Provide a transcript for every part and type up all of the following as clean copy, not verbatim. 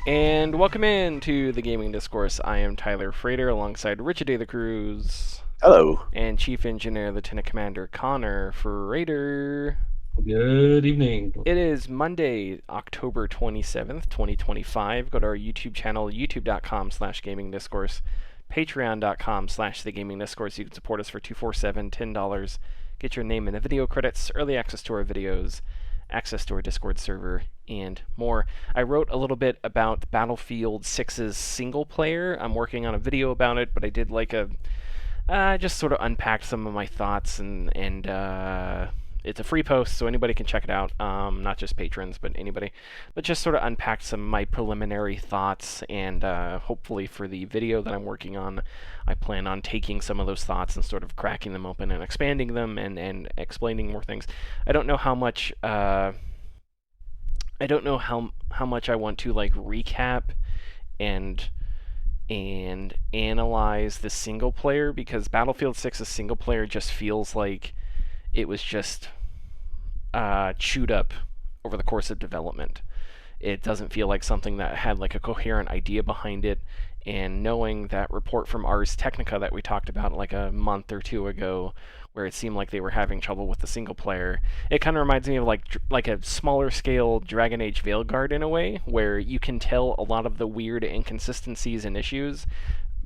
And welcome in to the Gaming Discourse. I am Tyler Frater alongside Richard De La Cruz Hello. and Chief Engineer Lieutenant Commander Connor Frater. Good evening. It is Monday, October 27th, 2025. Go to our YouTube channel, youtube.com/gamingdiscourse, patreon.com/thegamingdiscourse. You can support us for $247, $10. Get your name in the video credits, early access to our videos, access to our Discord server, and more. I wrote a little bit about Battlefield 6's single player. I'm working on a video about it, but I did like a just sort of unpacked some of my thoughts, and it's a free post, so anybody can check it out. Not just patrons, but anybody. But just sort of unpacked some of my preliminary thoughts, and hopefully for the video that I'm working on, I plan on taking some of those thoughts and sort of cracking them open and expanding them and explaining more things. I don't know how much. I don't know how much I want to like recap and analyze the single player, because Battlefield 6's single player just feels like it was just chewed up over the course of development. It doesn't feel like something that had like a coherent idea behind it. And knowing that report from Ars Technica that we talked about like a month or two ago, where it seemed like they were having trouble with the single player, it kind of reminds me of like a smaller scale Dragon Age Veilguard in a way, where you can tell a lot of the weird inconsistencies and issues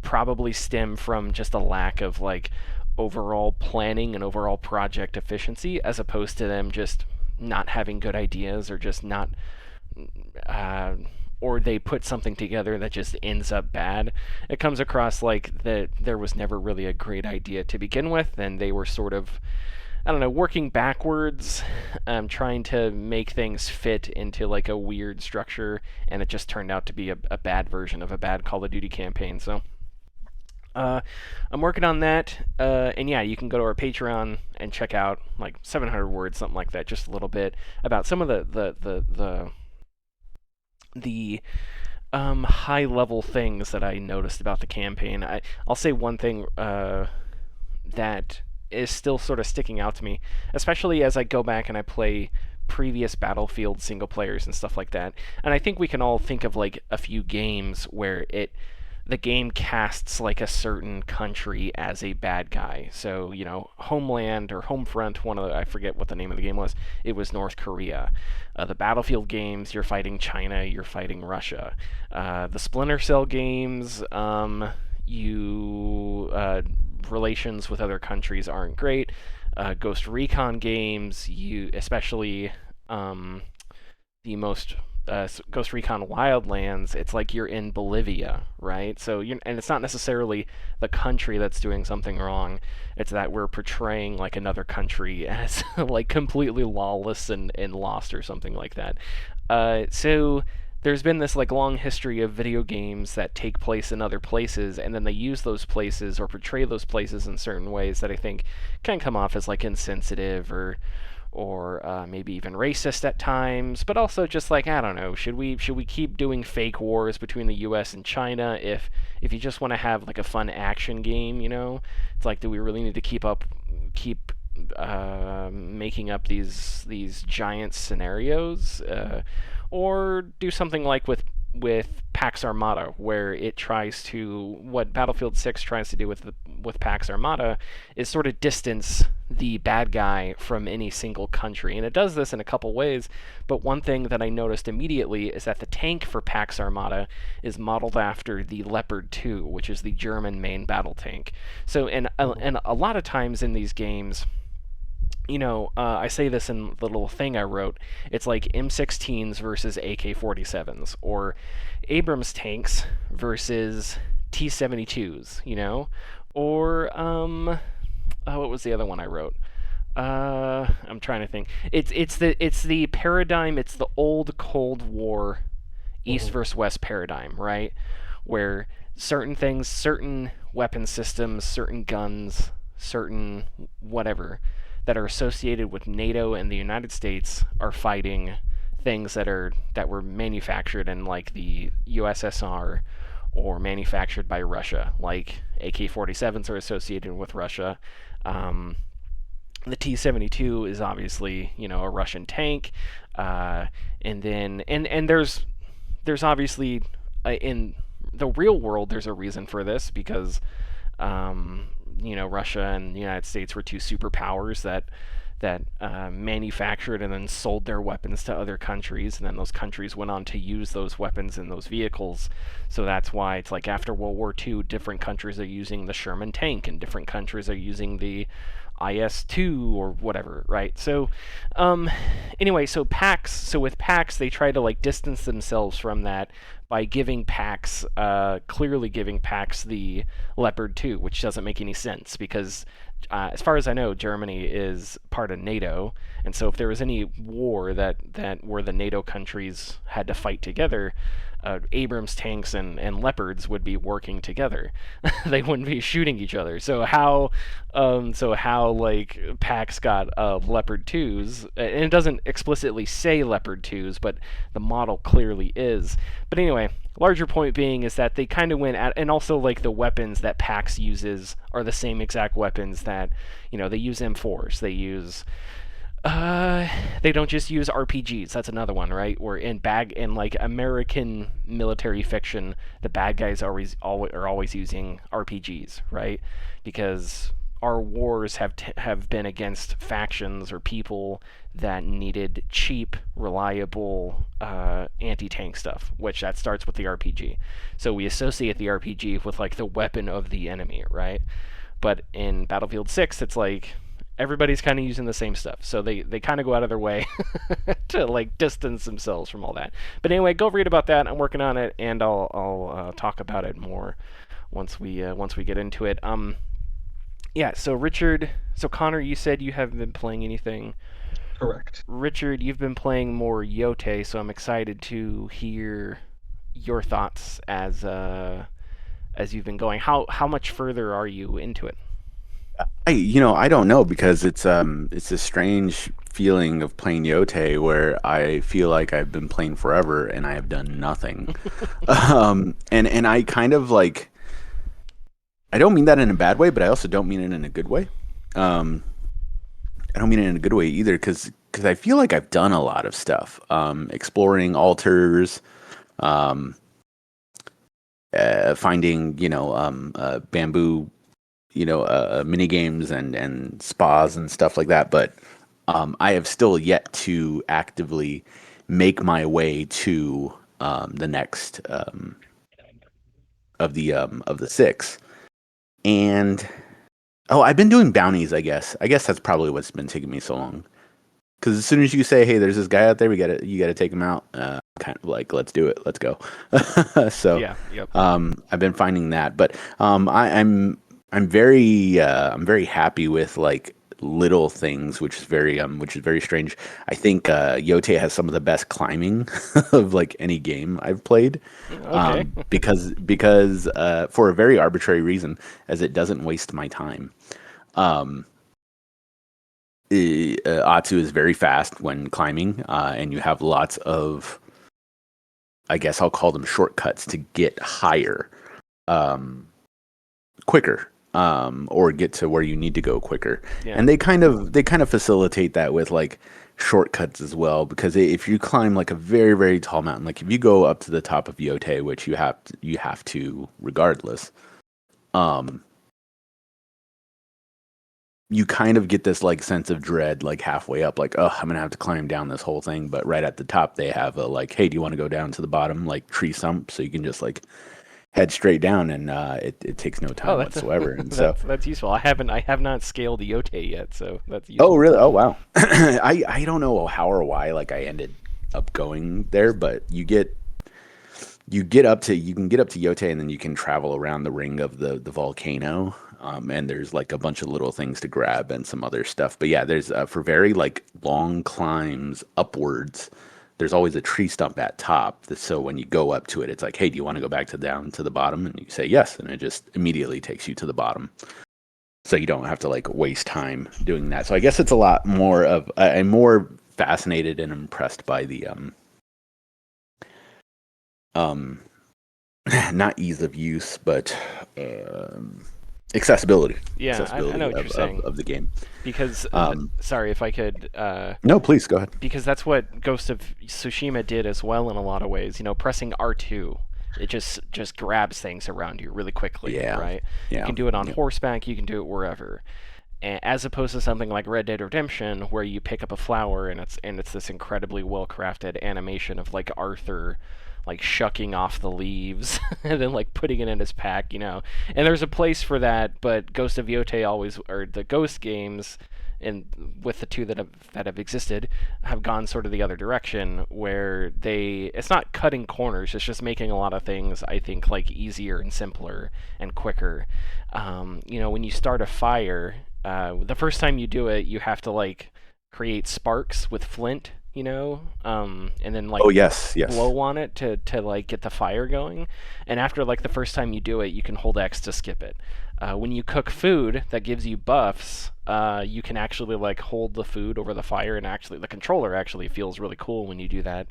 probably stem from just a lack of like overall planning and overall project efficiency, as opposed to them just not having good ideas, or just not or they put something together that just ends up bad. It comes across like that there was never really a great idea to begin with, and they were sort of, I don't know, working backwards, trying to make things fit into like a weird structure, and it just turned out to be a bad version of a bad Call of Duty campaign. So I'm working on that, and yeah, you can go to our Patreon and check out like 700 words, something like that, just a little bit about some of the high level things that I noticed about the campaign. I'll say one thing that is still sort of sticking out to me, especially as I go back and I play previous Battlefield single players and stuff like that. And I think we can all think of like a few games where the game casts like a certain country as a bad guy. So, you know, Homeland or Homefront, I forget what the name of the game was, it was North Korea. The Battlefield games, you're fighting China, you're fighting Russia. The Splinter Cell games, relations with other countries aren't great. Ghost Recon games, especially the most Ghost Recon Wildlands, it's like you're in Bolivia, right? And it's not necessarily the country that's doing something wrong. It's that we're portraying like another country as like completely lawless and lost or something like that. So there's been this like long history of video games that take place in other places, and then they use those places or portray those places in certain ways that I think can come off as like insensitive or maybe even racist at times, but also just like, I don't know, should we keep doing fake wars between the U.S. and China if you just want to have like a fun action game, you know? It's like, do we really need to keep making up these giant scenarios, or do something like with Pax Armada, where what Battlefield 6 tries to do with Pax Armada is sort of distance the bad guy from any single country. And it does this in a couple ways, but one thing that I noticed immediately is that the tank for Pax Armada is modeled after the Leopard 2, which is the German main battle tank. So, and a lot of times in these games, you know, I say this in the little thing I wrote, it's like M16s versus AK-47s, or Abrams tanks versus T-72s, you know? Or, what was the other one I wrote? I'm trying to think. It's the paradigm, it's the old Cold War East versus West paradigm, right? Where certain things, certain weapon systems, certain guns, certain whatever that are associated with NATO and the United States are fighting things that were manufactured in like the USSR or manufactured by Russia. Like AK-47s are associated with Russia. The T-72 is obviously, you know, a Russian tank, and then and there's obviously in the real world there's a reason for this because um, Russia and the United States were two superpowers that manufactured and then sold their weapons to other countries, and then those countries went on to use those weapons in those vehicles. So that's why it's like after World War II, different countries are using the Sherman tank, and different countries are using the IS-2 or whatever, right? So, um, anyway, so with PAX, they try to like distance themselves from that by giving PAX, clearly giving PAX the Leopard 2, which doesn't make any sense because as far as I know, Germany is part of NATO, and so if there was any war that where the NATO countries had to fight together, Abrams tanks and Leopards would be working together. They wouldn't be shooting each other. So how like PAX got Leopard 2s, and it doesn't explicitly say Leopard 2s, but the model clearly is. But anyway, larger point being is that they kind of went at, and also like the weapons that PAX uses are the same exact weapons that they use M4s. They don't just use RPGs. That's another one, right? Where in like American military fiction, the bad guys are always using RPGs, right? Because our wars have been against factions or people that needed cheap, reliable anti-tank stuff, which that starts with the RPG. So we associate the RPG with like the weapon of the enemy, right? But in Battlefield 6, it's like everybody's kind of using the same stuff. So they kind of go out of their way to like distance themselves from all that. But anyway, go read about that. I'm working on it, and I'll talk about it more once we get into it. Yeah. So Richard, so Connor, you said you haven't been playing anything. Correct. Richard, you've been playing more Yote, so I'm excited to hear your thoughts as you've been going. How much further are you into it? I don't know because it's a strange feeling of playing Yote where I feel like I've been playing forever and I have done nothing. And I kind of like I don't mean that in a bad way, but I also don't mean it in a good way. Um, I don't mean it in a good way either because I feel like I've done a lot of stuff, exploring altars, um, finding bamboo mini games and spas and stuff like that. But I have still yet to actively make my way to the next of the six. And I've been doing bounties. I guess that's probably what's been taking me so long. Because as soon as you say, "Hey, there's this guy out there, you gotta take him out," kind of like, "Let's do it, let's go." So, Yeah. Yep. I've been finding that, but I'm very happy with like little things, which is very strange. I think Yote has some of the best climbing of like any game I've played, Okay. because for a very arbitrary reason, as it doesn't waste my time. Um, Atsu is very fast when climbing, and you have lots of, I guess I'll call them shortcuts to get higher, um, quicker, or get to where you need to go quicker. Yeah. And they kind of facilitate that with like shortcuts as well, because if you climb like a very very tall mountain, like if you go up to the top of Yote, which you have to regardless, um, you kind of get this like sense of dread like halfway up, like, oh, I'm gonna have to climb down this whole thing. But right at the top they have a like, hey, do you want to go down to the bottom like tree stump, so you can just like head straight down, and it takes no Oh, time that's whatsoever. And so, that's useful. I have not scaled the Yote yet, so that's oh useful. really? Oh wow. I don't know how or why like I ended up going there, but you can get up to Yote, and then you can travel around the ring of the volcano. And there's like a bunch of little things to grab and some other stuff. But yeah, there's for very like long climbs upwards, there's always a tree stump at top. So when you go up to it, it's like, hey, do you want to go back to down to the bottom? And you say yes, and it just immediately takes you to the bottom. So you don't have to like waste time doing that. So I guess it's a lot more of I'm more fascinated and impressed by the um not ease of use, but um accessibility, Yeah, I know accessibility what you're saying. of the game. Because, Um, sorry if I could, no, please go ahead. because that's what Ghost of Tsushima did as well in a lot of ways. You know, pressing R2, it just grabs things around you really quickly, Yeah, right? You yeah, can do it on yeah. horseback, you can do it wherever. As opposed to something like Red Dead Redemption, where you pick up a flower and it's this incredibly well crafted animation of like Arthur, like shucking off the leaves and then like putting it in his pack, you know. And there's a place for that, but Ghost of Yotei always, or the Ghost games, and with the two that have existed, have gone sort of the other direction, where it's not cutting corners, it's just making a lot of things, I think, like easier and simpler and quicker. You know, when you start a fire, the first time you do it, you have to like create sparks with flint, you know, and then like Oh yes, yes. blow on it to like get the fire going. And after like the first time you do it, you can hold X to skip it. When you cook food that gives you buffs, you can actually like hold the food over the fire, and actually the controller actually feels really cool when you do that.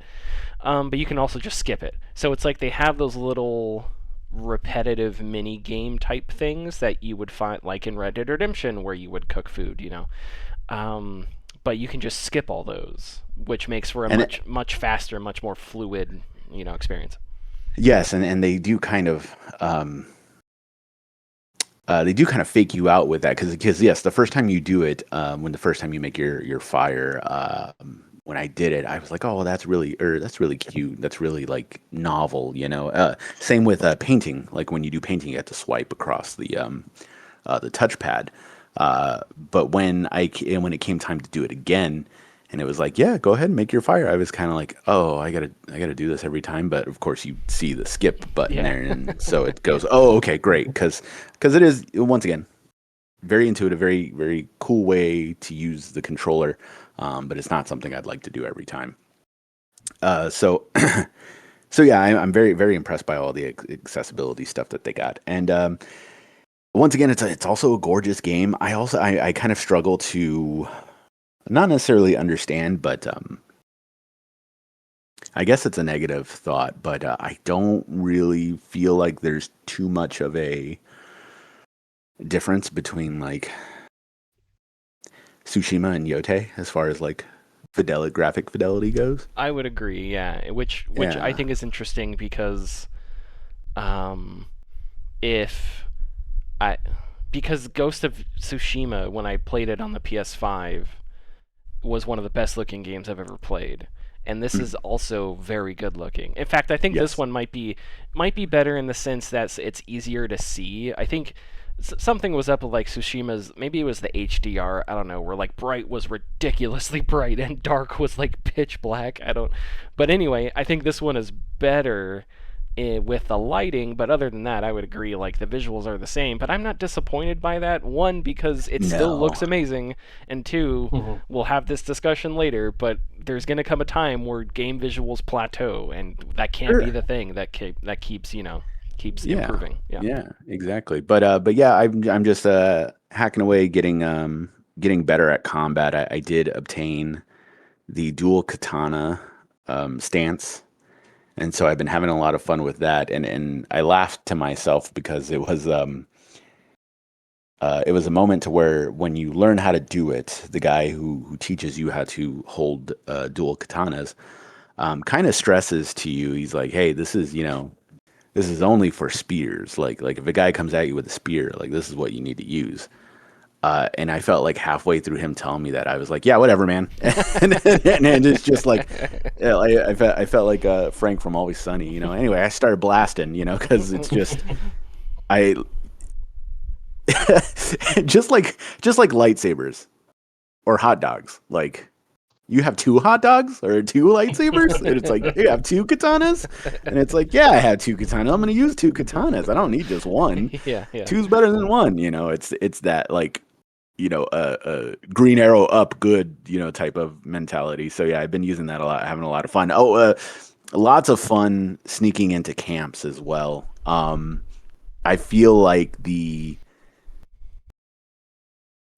But you can also just skip it. So it's like they have those little repetitive mini game type things that you would find like in Red Dead Redemption, where you would cook food, you know. Um, but you can just skip all those, which makes for a And much faster, much more fluid, you know, experience. yes, and they do kind of fake you out with that because yes, the first time you do it, when the first time you make your fire, when I did it, I was like, oh, well, that's really cute. That's really like novel, you know. Same with painting. Like when you do painting, you have to swipe across the touchpad. But when it came time to do it again, and it was like, yeah, go ahead and make your fire. I was kind of like, oh, I gotta do this every time. But of course, you see the skip button Yeah. there, and so it goes, oh, okay, great, because it is once again very intuitive, very very cool way to use the controller. But it's not something I'd like to do every time. So so yeah, I'm very very impressed by all the accessibility stuff that they got, and once again, it's also a gorgeous game. I kind of struggle to not necessarily understand, but I guess it's a negative thought, but I don't really feel like there's too much of a difference between like Tsushima and Yote as far as like graphic fidelity goes. I would agree, yeah. Which I Yeah. think is interesting because um, if I because Ghost of Tsushima, when I played it on the PS5, was one of the best looking games I've ever played. And this Mm. is also very good looking. In fact, I think this Yes. one might be better in the sense that it's easier to see. I think something was up with like Tsushima's, maybe it was the HDR, I don't know, where like bright was ridiculously bright and dark was like pitch black. I don't But anyway, I think this one is better with the lighting, but other than that, I would agree. Like the visuals are the same, but I'm not disappointed by that. One, because it still No. looks amazing, and two, Mhm. we'll have this discussion later. But there's gonna come a time where game visuals plateau, and that can't be Sure. the thing that keeps keeps Yeah. improving. Yeah. Yeah. Exactly. But yeah, I'm just hacking away, getting better at combat. I did obtain the dual katana stance. And so I've been having a lot of fun with that, and I laughed to myself because it was a moment to where when you learn how to do it, the guy who teaches you how to hold dual katanas kind of stresses to you. He's like, "Hey, this is only for spears. Like if a guy comes at you with a spear, like this is what you need to use." And I felt like halfway through him telling me that, I was like, "Yeah, whatever, man." And it's just like, yeah, I felt like Frank from Always Sunny, you know. Anyway, I started blasting, you know, because it's just I just like lightsabers or hot dogs. Like you have two hot dogs or two lightsabers, and it's like you have two katanas, and it's like yeah, I have two katanas. I'm gonna use two katanas. I don't need just one. Yeah, yeah. Two's better than one. You know, it's that like Green Arrow up good, type of mentality. So yeah, I've been using that a lot, having a lot of fun. Oh, lots of fun sneaking into camps as well. I feel like the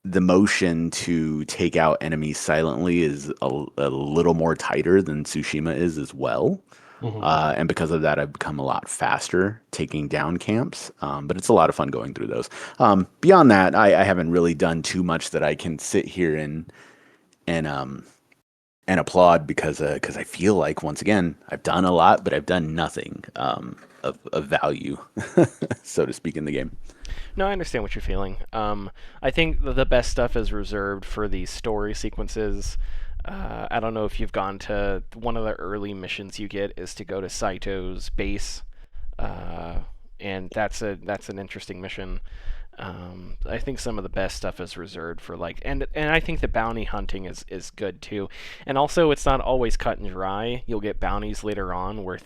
motion to take out enemies silently is a little more tighter than Tsushima is as well. Hmm. And because of that, I've become a lot faster taking down camps. But it's a lot of fun going through those. Beyond that, I haven't really done too much that I can sit here and and applaud because I feel like once again I've done a lot, but I've done nothing of value, so to speak, in the game. No, I understand what you're feeling. I think the best stuff is reserved for the story sequences. I don't know if you've gone to one of the early missions you get is to go to Saito's base, uh, and that's an interesting mission. I think some of the best stuff is reserved for like, and I think the bounty hunting is good too. And also, it's not always cut and dry. You'll get bounties later on where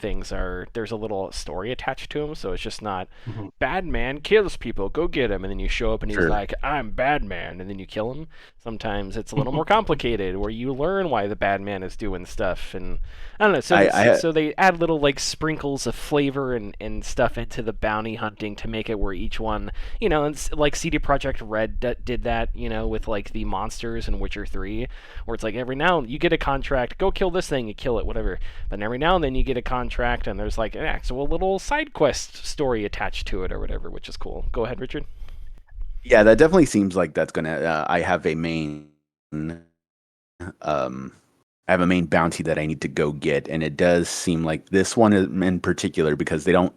there's a little story attached to them, so it's just not Hmm. bad man kills people, go get him, and then you show up and he's Sure. like, I'm bad man, and then you kill him. Sometimes it's a little more complicated where you learn why the bad man is doing stuff, and I don't know. I So they add little like sprinkles of flavor and stuff into the bounty hunting to make it where each one, and like CD Projekt Red did that, with like the monsters in Witcher 3, where it's like every now you get a contract, go kill this thing, you kill it, whatever. But every now and then you get a contract and there's like an actual little side quest story attached to it or whatever, which is cool. Go ahead, Richard. Yeah, that definitely seems like that's gonna. I have a main, I have a main bounty that I need to go get, and it does seem like this one in particular because they don't.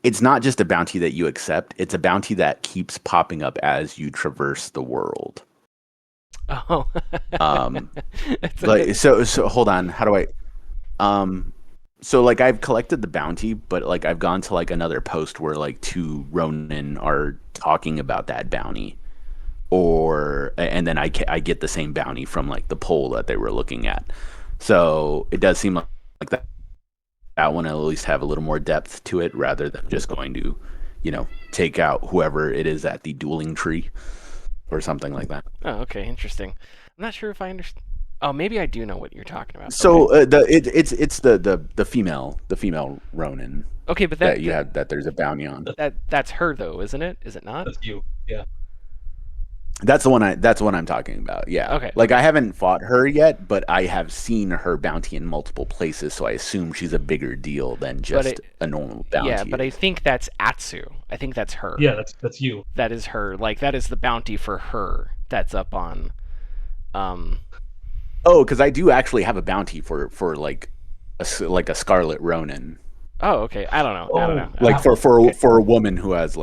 It's not just a bounty that you accept; it's a bounty that keeps popping up as you traverse the world. Oh, Um, it's like so hold on, how do I? Um, so like I've collected the bounty, but like I've gone to like another post where like two Ronin are talking about that bounty, or and then I get the same bounty from like the poll that they were looking at. So it does seem like that one will at least have a little more depth to it rather than just going to, take out whoever it is at the dueling tree or something like that. oh, okay, interesting. I'm not sure if I understand. Oh, maybe I do know what you're talking about. Okay, So it's the female Ronin okay, but that you have that there's a bounty on. that's her though, isn't it? Is it not? That's you. Yeah. That's the one I'm talking about. Yeah. Okay, Like okay. I haven't fought her yet, but I have seen her bounty in multiple places, so I assume she's a bigger deal than But just a normal yeah, bounty but I is. think that's Atsu. I think that's her. Yeah, that's you. That is her. Like that is the bounty for her. That's up on. Um. Oh, because I do actually have a bounty for like like a Scarlet Ronin. Oh, okay. I don't know. I don't know. Oh, Like that for one. for Okay. for a woman who has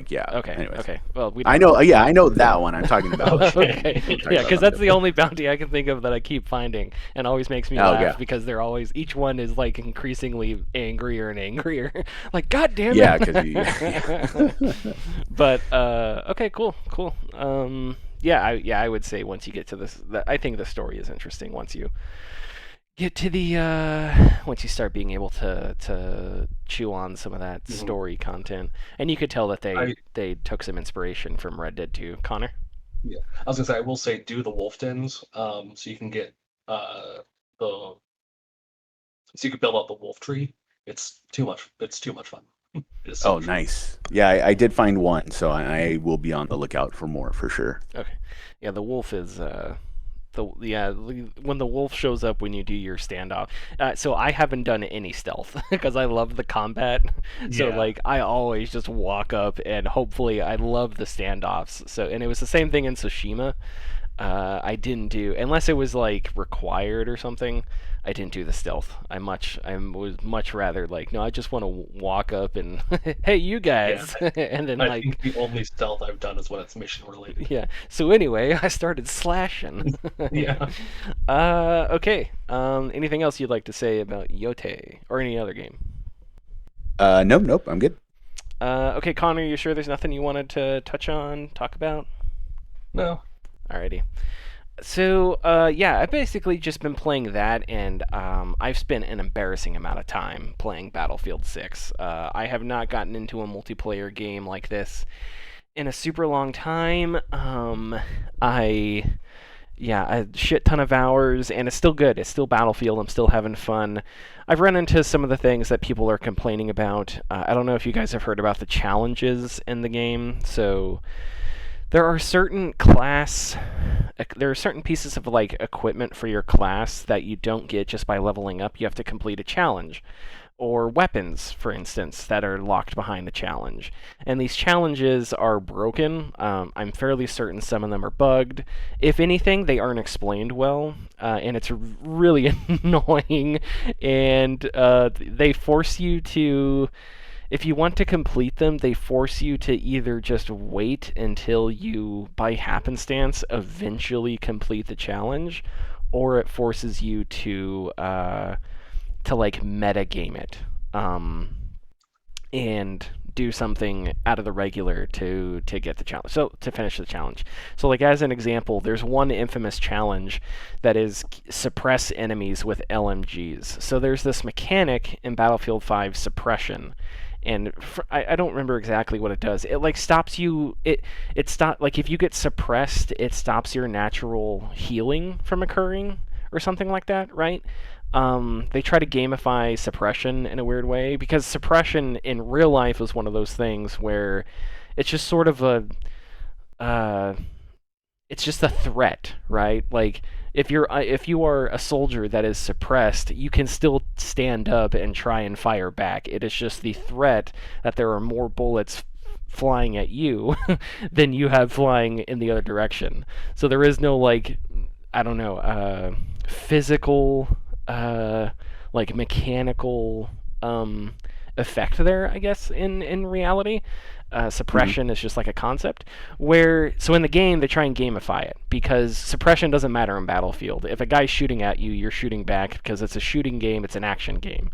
yeah. Okay. Anyways. Okay. Well, we I don't. know, yeah, I know that one. I'm talking about. Okay. Okay. I'm talking Yeah, about because something that's the different. only bounty I can think of that I keep finding, and always makes me Oh laugh yeah, because they're always each one is like increasingly angrier and angrier. Like, God damn yeah, because it. But okay, cool, cool. Yeah, I would say once you get to this, I think the story is interesting once you get to the once you start being able to chew on some of that Hmm. story content, and you could tell that I they took some inspiration from Red Dead 2. Connor. Yeah. I was gonna say I will say do the wolf dens, so you can get uh the so you can build out the wolf tree. It's too much. It's too much fun. It is so Oh, much fun. nice. Yeah, I did find one, so I will be on the lookout for more for sure. Okay, yeah, the wolf is when the wolf shows up when you do your standoff. So I haven't done any stealth because I love the combat. So Yeah. like I always just walk up and hopefully I love the standoffs. So and it was the same thing in Tsushima. I didn't do unless it was like required or something. I didn't do the stealth. I was much rather like no. I just want to walk up and hey you Yeah. guys, and then I like think the only stealth I've done is when it's mission related. yeah. So anyway, I started slashing. Yeah. Okay. Anything else you'd like to say about Yote or any other game? Nope, I'm good. Okay, Connor, you sure there's nothing you wanted to touch on, talk about? No. Alrighty. So, yeah, I've basically just been playing that, and I've spent an embarrassing amount of time playing Battlefield 6. I have not gotten into a multiplayer game like this in a super long time. I yeah, a shit ton of hours, and it's still good. It's still Battlefield. I'm still having fun. I've run into some of the things that people are complaining about. I don't know if you guys have heard about the challenges in the game. So there are certain class there are certain pieces of like equipment for your class that you don't get just by leveling up. You have to complete a challenge, or weapons, for instance, that are locked behind the challenge. And these challenges are broken. I'm fairly certain some of them are bugged. If anything, they aren't explained well, and it's really annoying. And they force you to, if you want to complete them, they force you to either just wait until you, by happenstance, eventually complete the challenge, or it forces you to like meta game it, and do something out of the regular to get the challenge. So to finish the challenge. So like as an example, there's one infamous challenge that is suppress enemies with LMGs. So there's this mechanic in Battlefield 5, suppression. And I don't remember exactly what it does. It like stops you. It stop like if you get suppressed, it stops your natural healing from occurring or something like that, right? They try to gamify suppression in a weird way, because suppression in real life is one of those things where it's just sort of it's just a threat, right? Like if you are a soldier that is suppressed, you can still stand up and try and fire back. It is just the threat that there are more bullets flying at you than you have flying in the other direction. So there is no like, I don't know, physical, like mechanical effect there, I guess, in reality. Suppression is just like a concept so in the game they try and gamify it, because suppression doesn't matter in Battlefield. If a guy's shooting at you, you're shooting back, because it's a shooting game, it's an action game.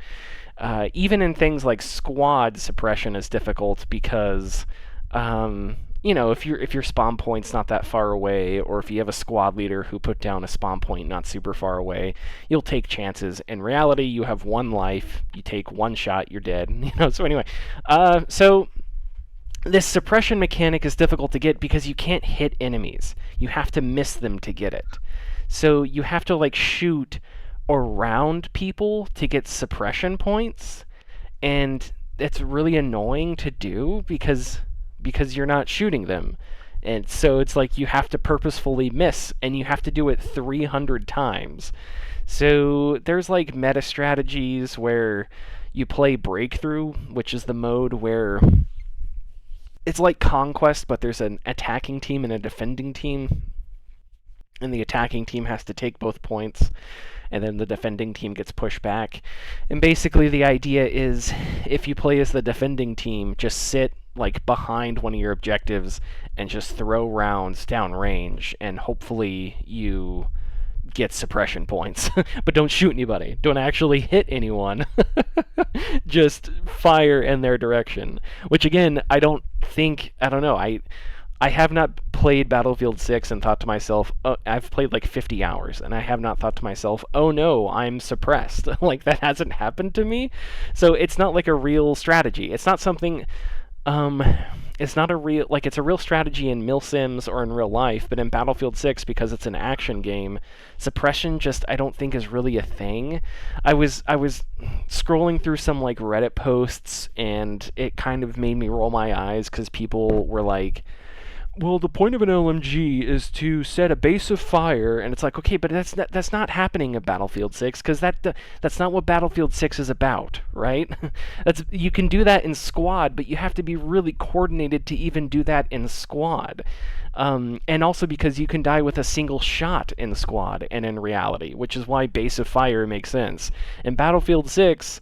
Even in things like squad, suppression is difficult because if your spawn point's not that far away, or if you have a squad leader who put down a spawn point not super far away, you'll take chances. In reality, you have one life, you take one shot, you're dead. So anyway, so this suppression mechanic is difficult to get because you can't hit enemies. You have to miss them to get it. So you have to like shoot around people to get suppression points, and it's really annoying to do because you're not shooting them. And so it's like you have to purposefully miss, and you have to do it 300 times. So there's like meta strategies where you play Breakthrough, which is the mode where it's like Conquest, but there's an attacking team and a defending team. And the attacking team has to take both points, and then the defending team gets pushed back. And basically the idea is, if you play as the defending team, just sit like behind one of your objectives and just throw rounds down range, and hopefully you get suppression points. But don't shoot anybody. Don't actually hit anyone. Just fire in their direction. Which again, I don't know. I have not played Battlefield 6 and thought to myself, oh, I've played like 50 hours, and I have not thought to myself, oh no, I'm suppressed. Like, that hasn't happened to me. So it's not like a real strategy. It's not something, it's not a real, like, it's a real strategy in milsims or in real life, but in Battlefield 6, because it's an action game, suppression just, I don't think is really a thing. I was scrolling through some like Reddit posts, and it kind of made me roll my eyes, because people were like, well, the point of an LMG is to set a base of fire, and it's like, okay, but that's not happening in Battlefield 6, because that's not what Battlefield 6 is about, right? You can do that in squad, but you have to be really coordinated to even do that in squad. And also because you can die with a single shot in squad and in reality, which is why base of fire makes sense. In Battlefield 6,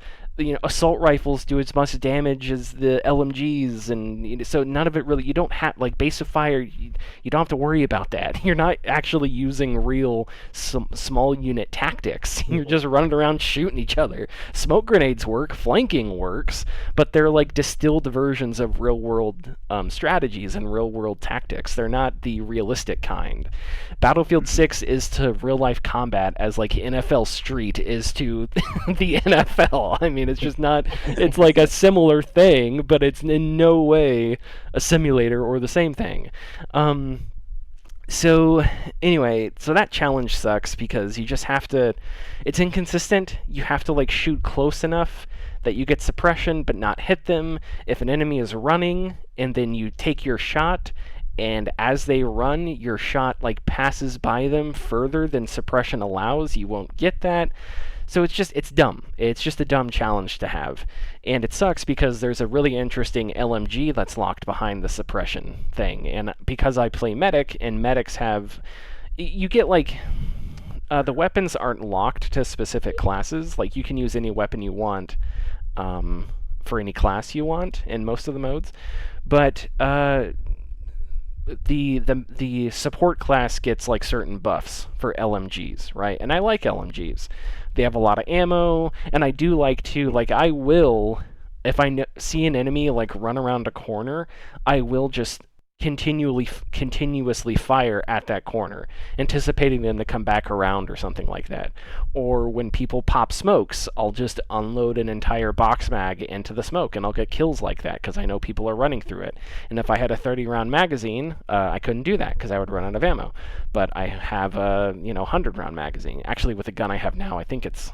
assault rifles do as much damage as the LMGs, and so none of it really, you don't have, like, base of fire, you don't have to worry about that. You're not actually using real small unit tactics. You're just running around shooting each other. Smoke grenades work, flanking works, but they're like distilled versions of real world strategies and real world tactics. They're not the realistic kind. Battlefield 6 is to real life combat as like NFL Street is to the NFL. I mean, it's just not, it's like a similar thing, but it's in no way a simulator or the same thing. So anyway, so that challenge sucks because you just have to, it's inconsistent. You have to like shoot close enough that you get suppression but not hit them. If an enemy is running and then you take your shot and as they run, your shot like passes by them further than suppression allows. You won't get that. So it's dumb. It's just a dumb challenge to have. And it sucks because there's a really interesting LMG that's locked behind the suppression thing. And because I play medic, and medics have, you get like, the weapons aren't locked to specific classes. Like, you can use any weapon you want, for any class you want in most of the modes. But the support class gets like certain buffs for LMGs, right? And I like LMGs. They have a lot of ammo, and I do like to, like, I will, if I see an enemy like run around a corner, I will just continuously fire at that corner, anticipating them to come back around or something like that. Or when people pop smokes, I'll just unload an entire box mag into the smoke, and I'll get kills like that because I know people are running through it. And if I had a 30-round magazine, I couldn't do that because I would run out of ammo. But I have a 100-round magazine. Actually, with the gun I have now, I think it's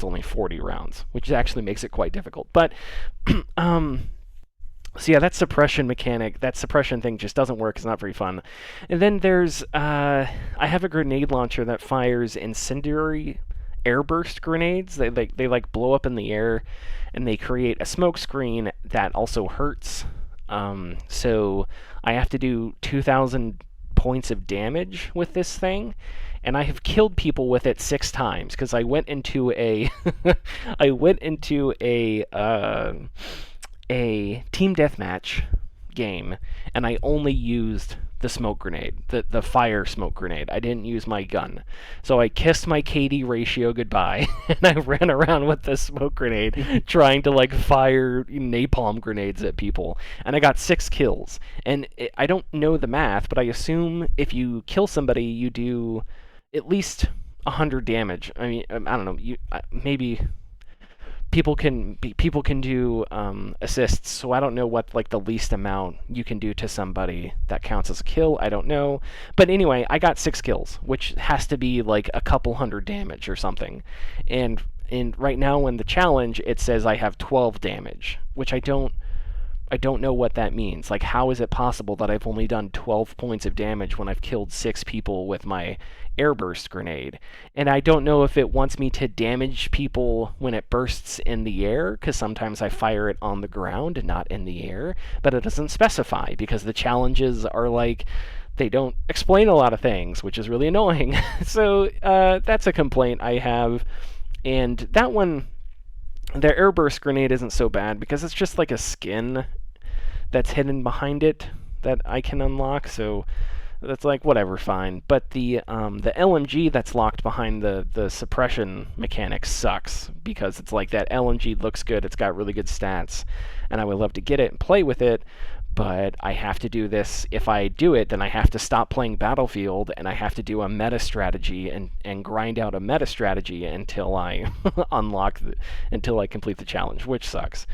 only 40 rounds, which actually makes it quite difficult. But so yeah, that suppression mechanic, that suppression thing just doesn't work. It's not very fun. And then there's, I have a grenade launcher that fires incendiary airburst grenades. They like blow up in the air, and they create a smoke screen that also hurts. So I have to do 2,000 points of damage with this thing. And I have killed people with it 6 times because I went into a a team deathmatch game, and I only used the smoke grenade, the fire smoke grenade. I didn't use my gun. So I kissed my KD ratio goodbye, and I ran around with the smoke grenade trying to like fire napalm grenades at people. And I got 6 kills. And I don't know the math, but I assume if you kill somebody, you do at least 100 damage. I mean, I don't know, maybe people can do assists, so I don't know what like the least amount you can do to somebody that counts as a kill. I don't know, but anyway, I got 6 kills, which has to be like a couple hundred damage or something. And right now in the challenge, it says I have 12 damage, which I don't know what that means. Like, how is it possible that I've only done 12 points of damage when I've killed 6 people with my airburst grenade? And I don't know if it wants me to damage people when it bursts in the air, because sometimes I fire it on the ground and not in the air, but it doesn't specify, because the challenges are like, they don't explain a lot of things, which is really annoying. So that's a complaint I have. And that one, the airburst grenade isn't so bad because it's just like a skin that's hidden behind it that I can unlock, so that's like whatever, fine. But the LMG that's locked behind the suppression mechanic sucks, because it's like that LMG looks good, it's got really good stats, and I would love to get it and play with it, but I have to do this. If I do it, then I have to stop playing Battlefield, and I have to do a meta strategy and grind out a meta strategy until I until I complete the challenge, which sucks.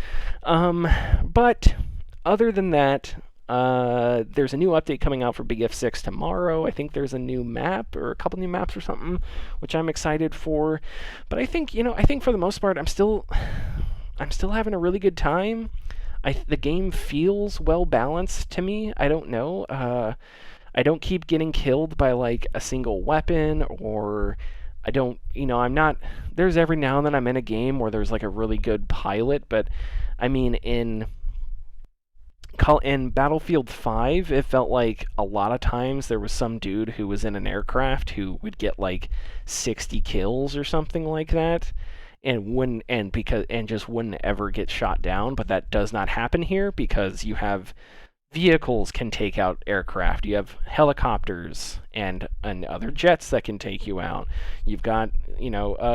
But other than that, there's a new update coming out for Big F6 tomorrow. I think there's a new map, or a couple new maps or something, which I'm excited for. But I think for the most part, I'm still having a really good time. The game feels well balanced to me. I don't know. I don't keep getting killed by like a single weapon, or I don't, I'm not. There's every now and then I'm in a game where there's like a really good pilot, but I mean in Battlefield 5, it felt like a lot of times there was some dude who was in an aircraft who would get like 60 kills or something like that, and just wouldn't ever get shot down. But that does not happen here, because you have vehicles can take out aircraft. You have helicopters and other jets that can take you out. You've got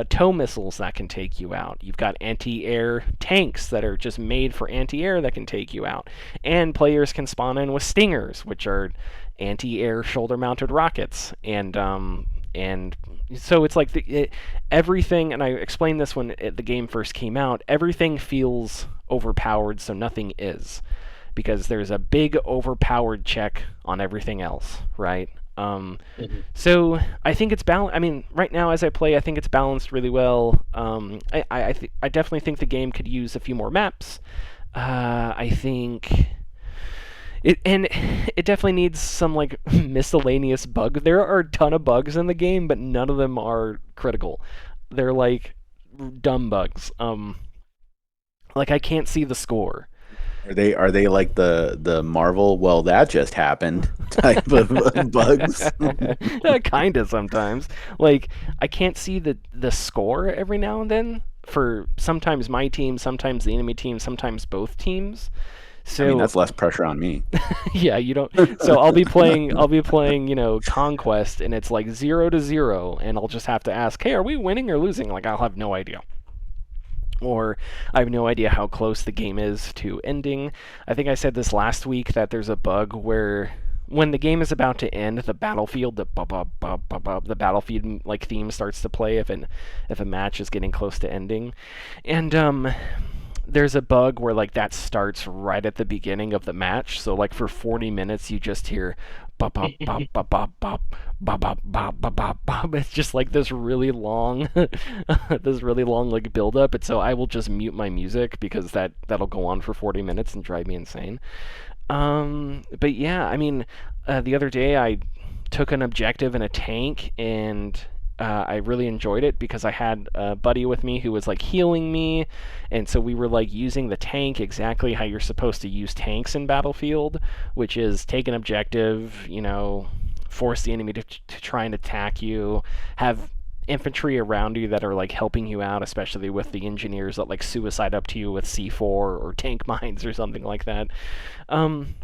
tow missiles that can take you out. You've got anti-air tanks that are just made for anti-air that can take you out. And players can spawn in with stingers, which are anti-air shoulder-mounted rockets. And so it's like everything, and I explained this when the game first came out, everything feels overpowered, so nothing is, because there's a big overpowered check on everything else, right? So I think it's balanced. I mean, right now as I play, I think it's balanced really well. I definitely think the game could use a few more maps. I think it definitely needs some like miscellaneous bug. There are a ton of bugs in the game, but none of them are critical. They're like dumb bugs. Like I can't see the score. Are they like the Marvel, well, that just happened type of bugs? Kind of sometimes. Like I can't see the score every now and then for sometimes my team, sometimes the enemy team, sometimes both teams. I mean, So that's less pressure on me. yeah, you don't. So I'll be playing, Conquest, and it's like 0-0, and I'll just have to ask, hey, are we winning or losing? Like I'll have no idea. Or I have no idea how close the game is to ending. I think I said this last week that there's a bug where when the game is about to end, the battlefield, the battlefield like theme starts to play if a match is getting close to ending, and there's a bug where like that starts right at the beginning of the match. So like for 40 minutes you just hear bop bop bop bop bop bop bop bop bop bop bop bop. It's just like this really long this really long like build up. And so I will just mute my music because that'll go on for 40 minutes and drive me insane. But yeah, I mean, the other day I took an objective in a tank and I really enjoyed it because I had a buddy with me who was like healing me, and so we were like using the tank exactly how you're supposed to use tanks in Battlefield, which is take an objective, force the enemy to try and attack you, have infantry around you that are like helping you out, especially with the engineers that like suicide up to you with C4 or tank mines or something like that. Um,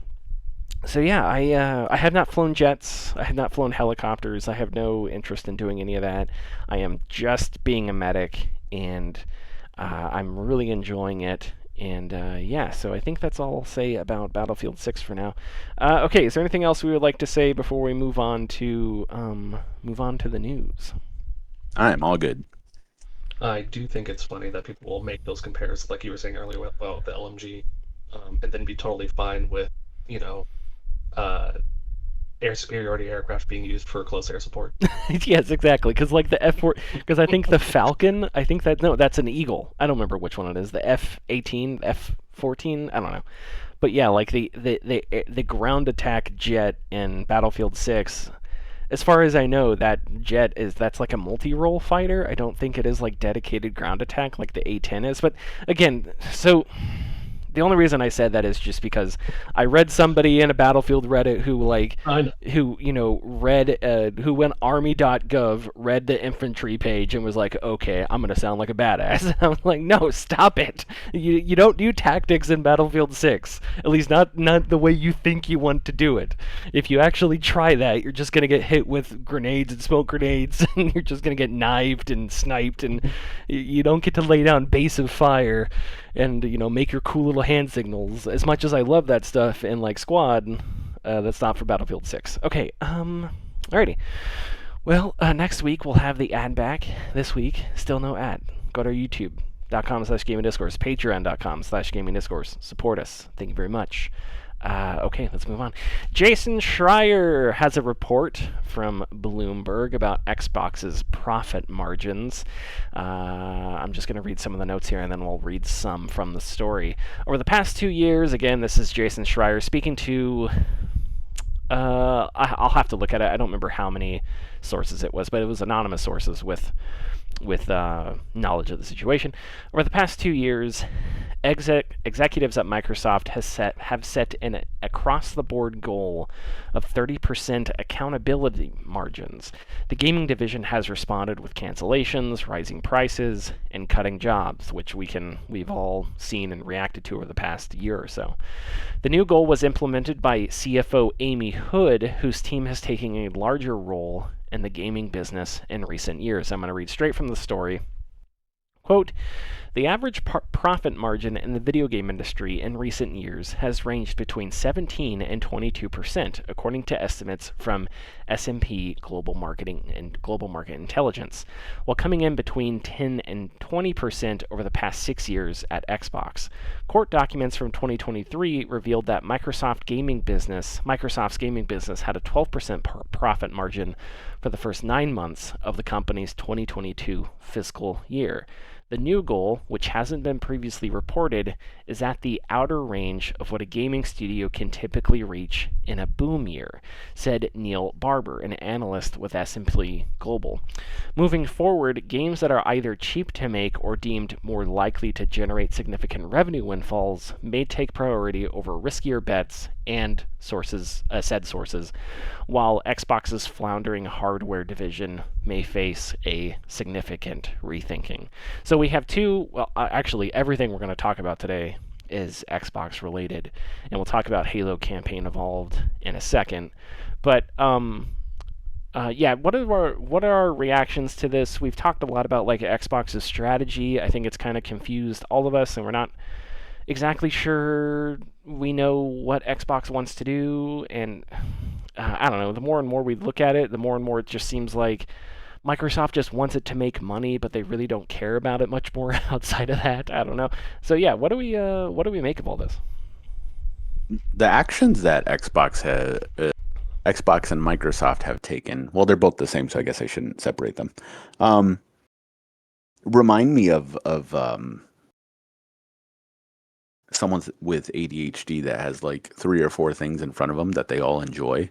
so yeah, I have not flown jets. I have not flown helicopters. I have no interest in doing any of that. I am just being a medic, and I'm really enjoying it. And yeah, so I think that's all I'll say about Battlefield 6 for now. Okay, is there anything else we would like to say before we move on to the news? I am all good. I do think it's funny that people will make those comparisons, like you were saying earlier about the LMG, and then be totally fine with, you know, uh, air superiority aircraft being used for close air support. Yes, exactly. Because like the F4, because I think the Falcon, I think that no, that's an Eagle. I don't remember which one it is. The F-18, F-14. I don't know. But yeah, like the ground attack jet in Battlefield 6. As far as I know, that's like a multi-role fighter. I don't think it is like dedicated ground attack like the A-10 is. But again, so the only reason I said that is just because I read somebody in a Battlefield Reddit who like I know. who went army.gov, read the infantry page and was like, okay, I'm gonna sound like a badass. I'm like, no, stop it. You don't do tactics in Battlefield 6. At least not the way you think you want to do it. If you actually try that, you're just gonna get hit with grenades and smoke grenades, and you're just gonna get knifed and sniped, and you don't get to lay down base of fire and make your cool little hand signals. As much as I love that stuff in like Squad, that's not for Battlefield 6. Okay, alrighty. Well, next week we'll have the ad back. This week, still no ad. Go to youtube.com/gaming discourse, patreon.com/gaming discourse. Support us. Thank you very much. Okay, let's move on. Jason Schreier has a report from Bloomberg about Xbox's profit margins. I'm just going to read some of the notes here, and then we'll read some from the story. Over the past 2 years, again, this is Jason Schreier speaking to... I'll have to look at it. I don't remember how many sources it was, but it was anonymous sources with knowledge of the situation. Over the past 2 years, executives at Microsoft have set an across-the-board goal of 30% accountability margins. The gaming division has responded with cancellations, rising prices, and cutting jobs, which we've all seen and reacted to over the past year or so. The new goal was implemented by CFO Amy Hood, whose team has taken a larger role in the gaming business in recent years. I'm going to read straight from the story. Quote, the average profit margin in the video game industry in recent years has ranged between 17 and 22%, according to estimates from S&P Global Marketing and Global Market Intelligence, while coming in between 10 and 20% over the past 6 years at Xbox. Court documents from 2023 revealed that Microsoft's gaming business had a 12% profit margin for the first 9 months of the company's 2022 fiscal year. The new goal, which hasn't been previously reported, is at the outer range of what a gaming studio can typically reach in a boom year, said Neil Barber, an analyst with S&P Global. Moving forward, games that are either cheap to make or deemed more likely to generate significant revenue windfalls may take priority over riskier bets and said sources, while Xbox's floundering hardware division may face a significant rethinking. So we have actually, everything we're going to talk about today is Xbox related, and we'll talk about Halo Campaign Evolved in a second. But yeah, what are our reactions to this? We've talked a lot about like Xbox's strategy. I think it's kind of confused all of us, and we're not exactly sure we know what Xbox wants to do. And I don't know. The more and more we look at it, the more and more it just seems like Microsoft just wants it to make money, but they really don't care about it much more outside of that. I don't know. So yeah, what do we make of all this? The actions that Xbox and Microsoft have taken, well, they're both the same, so I guess I shouldn't separate them. Remind me of someone with ADHD that has like 3 or 4 things in front of them that they all enjoy,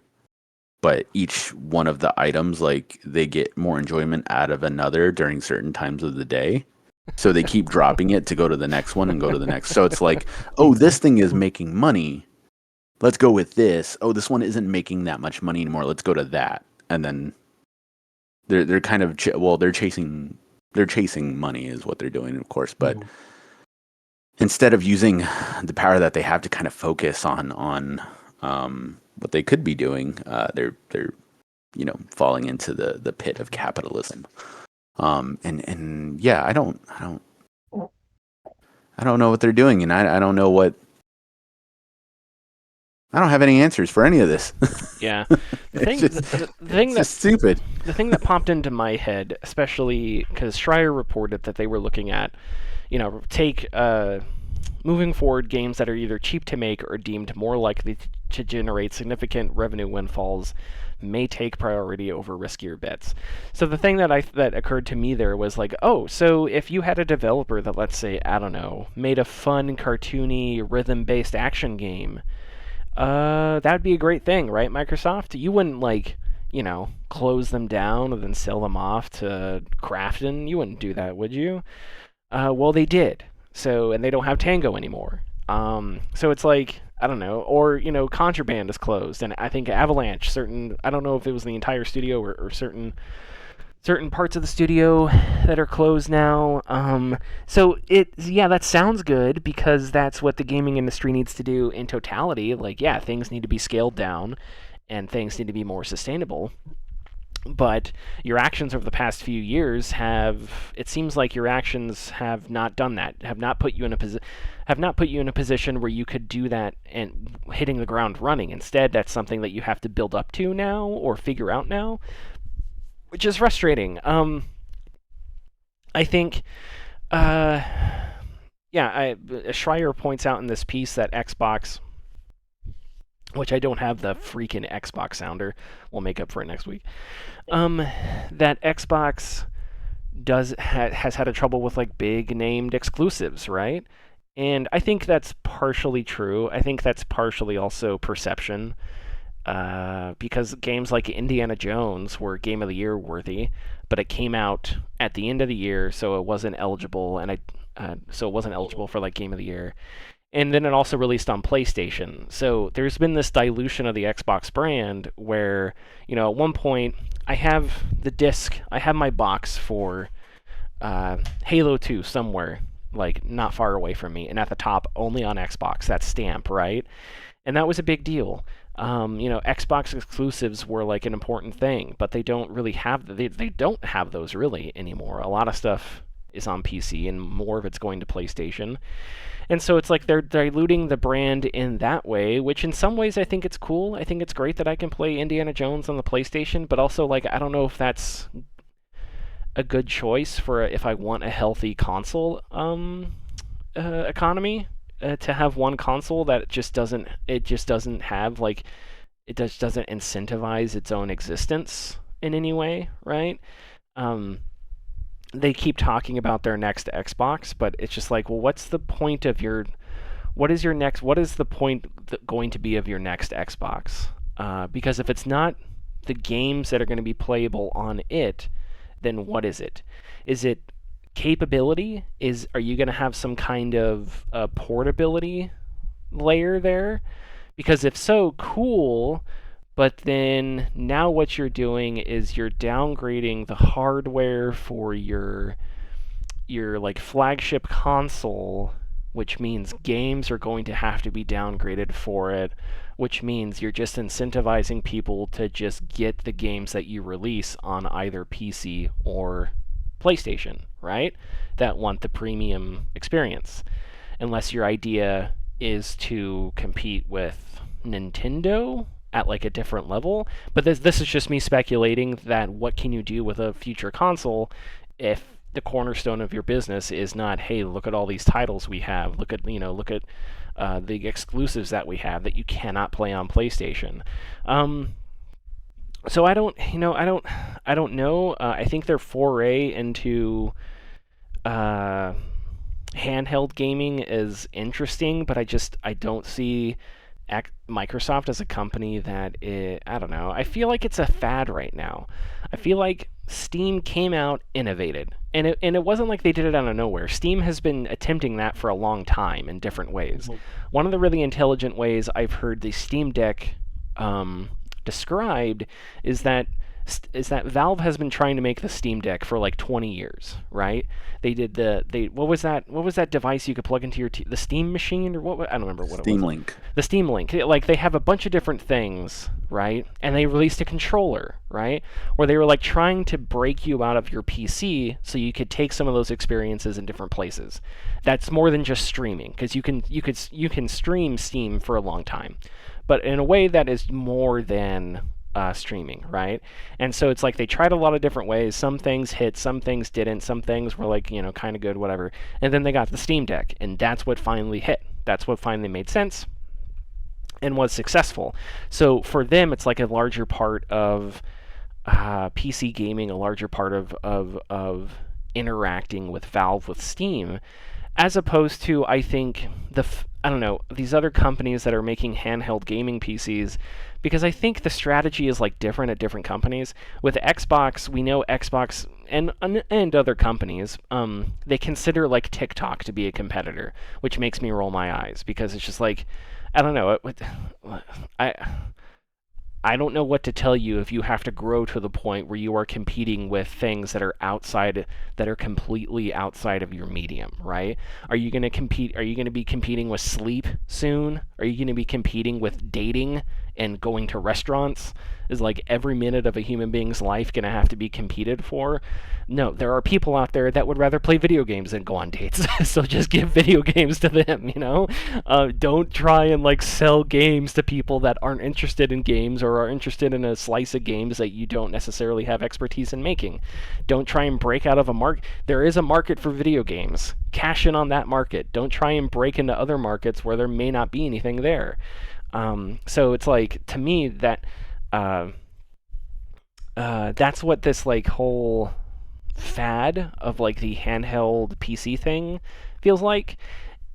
but each one of the items, like, they get more enjoyment out of another during certain times of the day. So they keep dropping it to go to the next one and go to the next. So it's like, oh, this thing is making money. Let's go with this. Oh, this one isn't making that much money anymore. Let's go to that. And then they're kind of they're chasing money is what they're doing, of course. But instead of using the power that they have to kind of focus on what they could be doing, they're falling into the pit of capitalism. And yeah, I don't know what they're doing, and I don't know what. I don't have any answers for any of this. Yeah, the thing that's stupid. The thing that popped into my head, especially because Schreier reported that they were looking at, take moving forward games that are either cheap to make or deemed more likely to generate significant revenue windfalls may take priority over riskier bets. So the thing that occurred to me there was like, oh, so if you had a developer that, let's say, I don't know, made a fun, cartoony, rhythm-based action game, that'd be a great thing, right, Microsoft? You wouldn't, close them down and then sell them off to Krafton. You wouldn't do that, would you? Well, they did. So, and they don't have Tango anymore. So it's like, I don't know, or, Contraband is closed, and I think Avalanche, I don't know if it was the entire studio or certain parts of the studio that are closed now. So that sounds good because that's what the gaming industry needs to do in totality. Like, yeah, things need to be scaled down and things need to be more sustainable. But your actions over the past few years it seems like your actions have not done that, have not put you in a position where you could do that and hitting the ground running. Instead, that's something that you have to build up to now or figure out now, which is frustrating. I think, Schreier points out in this piece that Xbox, which I don't have the freaking Xbox sounder, we'll make up for it next week, that Xbox has had a trouble with like big named exclusives, right? And I think that's partially true. I think that's partially also perception. Because games like Indiana Jones were Game of the Year worthy, but it came out at the end of the year, so it wasn't eligible, for like Game of the Year. And then it also released on PlayStation. So there's been this dilution of the Xbox brand where, at one point I have my box for Halo 2 somewhere, like not far away from me, and at the top only on Xbox, that stamp, right? And that was a big deal. Xbox exclusives were like an important thing, but they don't really have they don't have those really anymore. A lot of stuff is on PC, and more of it's going to PlayStation. And so it's like they're diluting the brand in that way, which in some ways I think it's cool. I think it's great that I can play Indiana Jones on the PlayStation, but also like I don't know if that's a good choice for if I want a healthy console economy. To have one console that just doesn't incentivize its own existence in any way, right? they keep talking about their next Xbox, but it's just like, well, what's the point of your what is the point going to be of your next Xbox? Because if it's not the games that are going to be playable on it, then what is it? Is it capability? Are you going to have some kind of portability layer there? Because if so, cool. But then now what you're doing is you're downgrading the hardware for your like flagship console, which means games are going to have to be downgraded for it, which means you're just incentivizing people to just get the games that you release on either PC or PlayStation, right? That want the premium experience. Unless your idea is to compete with Nintendo at like a different level. But this is just me speculating that what can you do with a future console if the cornerstone of your business is not, hey, look at all these titles we have. Look at the exclusives that we have that you cannot play on PlayStation. So I don't know. I think their foray into uh, handheld gaming is interesting, but I don't see Microsoft as a company I don't know. I feel like it's a fad right now. I feel like Steam came out, innovated, and it wasn't like they did it out of nowhere. Steam has been attempting that for a long time in different ways. Mhm. One of the really intelligent ways I've heard the Steam Deck described is that Valve has been trying to make the Steam Deck for like 20 years, right? What was that device you could plug into the Steam machine or what? I don't remember what it was. Steam Link. The Steam Link. Like they have a bunch of different things, right? And they released a controller, right? Where they were like trying to break you out of your PC so you could take some of those experiences in different places. That's more than just streaming because you can stream Steam for a long time, but in a way that is more than streaming, right? And so it's like they tried a lot of different ways. Some things hit, some things didn't, some things were like, kind of good, whatever. And then they got the Steam Deck, and that's what finally hit. That's what finally made sense and was successful. So for them, it's like a larger part of PC gaming, a larger part of interacting with Valve with Steam, as opposed to I think I don't know, these other companies that are making handheld gaming PCs, because I think the strategy is like different at different companies. With Xbox, we know Xbox and other companies, they consider like TikTok to be a competitor, which makes me roll my eyes because it's just like, I don't know, I I don't know what to tell you if you have to grow to the point where you are competing with things that are completely outside of your medium, right? Are you going to be competing with sleep soon? Are you going to be competing with dating and going to restaurants? Is like every minute of a human being's life going to have to be competed for? No, there are people out there that would rather play video games than go on dates. So just give video games to them. Don't try and like sell games to people that aren't interested in games or are interested in a slice of games that you don't necessarily have expertise in making. Don't try and break out of a market. There is a market for video games. Cash in on that market. Don't try and break into other markets where there may not be anything there. So it's like, to me, that's what this like whole fad of like the handheld PC thing feels like.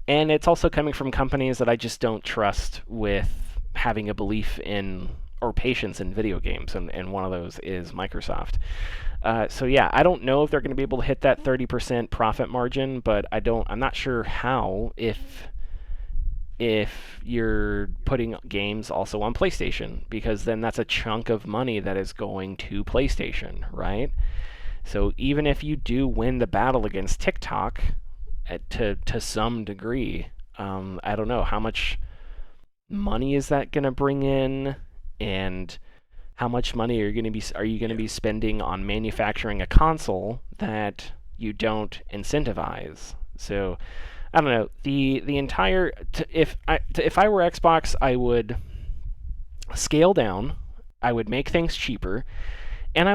And it's also coming from companies that I just don't trust with having a belief in or patience in video games, and one of those is Microsoft. So yeah, I don't know if they're going to be able to hit that 30% profit margin, but I'm not sure how if you're putting games also on PlayStation, because then that's a chunk of money that is going to PlayStation, right? So even if you do win the battle against TikTok to some degree, I don't know how much money is that going to bring in, and how much money are you going to be spending on manufacturing a console that you don't incentivize? So I don't know. The entire if I were Xbox, I would scale down. I would make things cheaper, and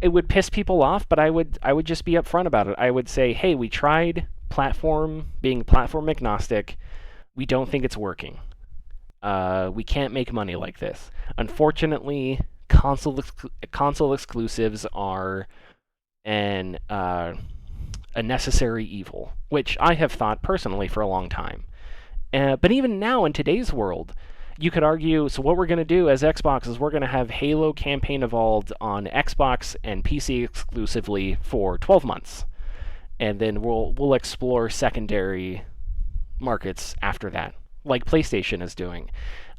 it would piss people off, but I would just be upfront about it. I would say, "Hey, we tried being platform agnostic. We don't think it's working. We can't make money like this. Unfortunately, console exclusives are and a necessary evil, which I have thought personally for a long time. But even now in today's world, you could argue, so what we're going to do as Xbox is we're going to have Halo Campaign Evolved on Xbox and PC exclusively for 12 months. And then we'll explore secondary markets after that, like PlayStation is doing.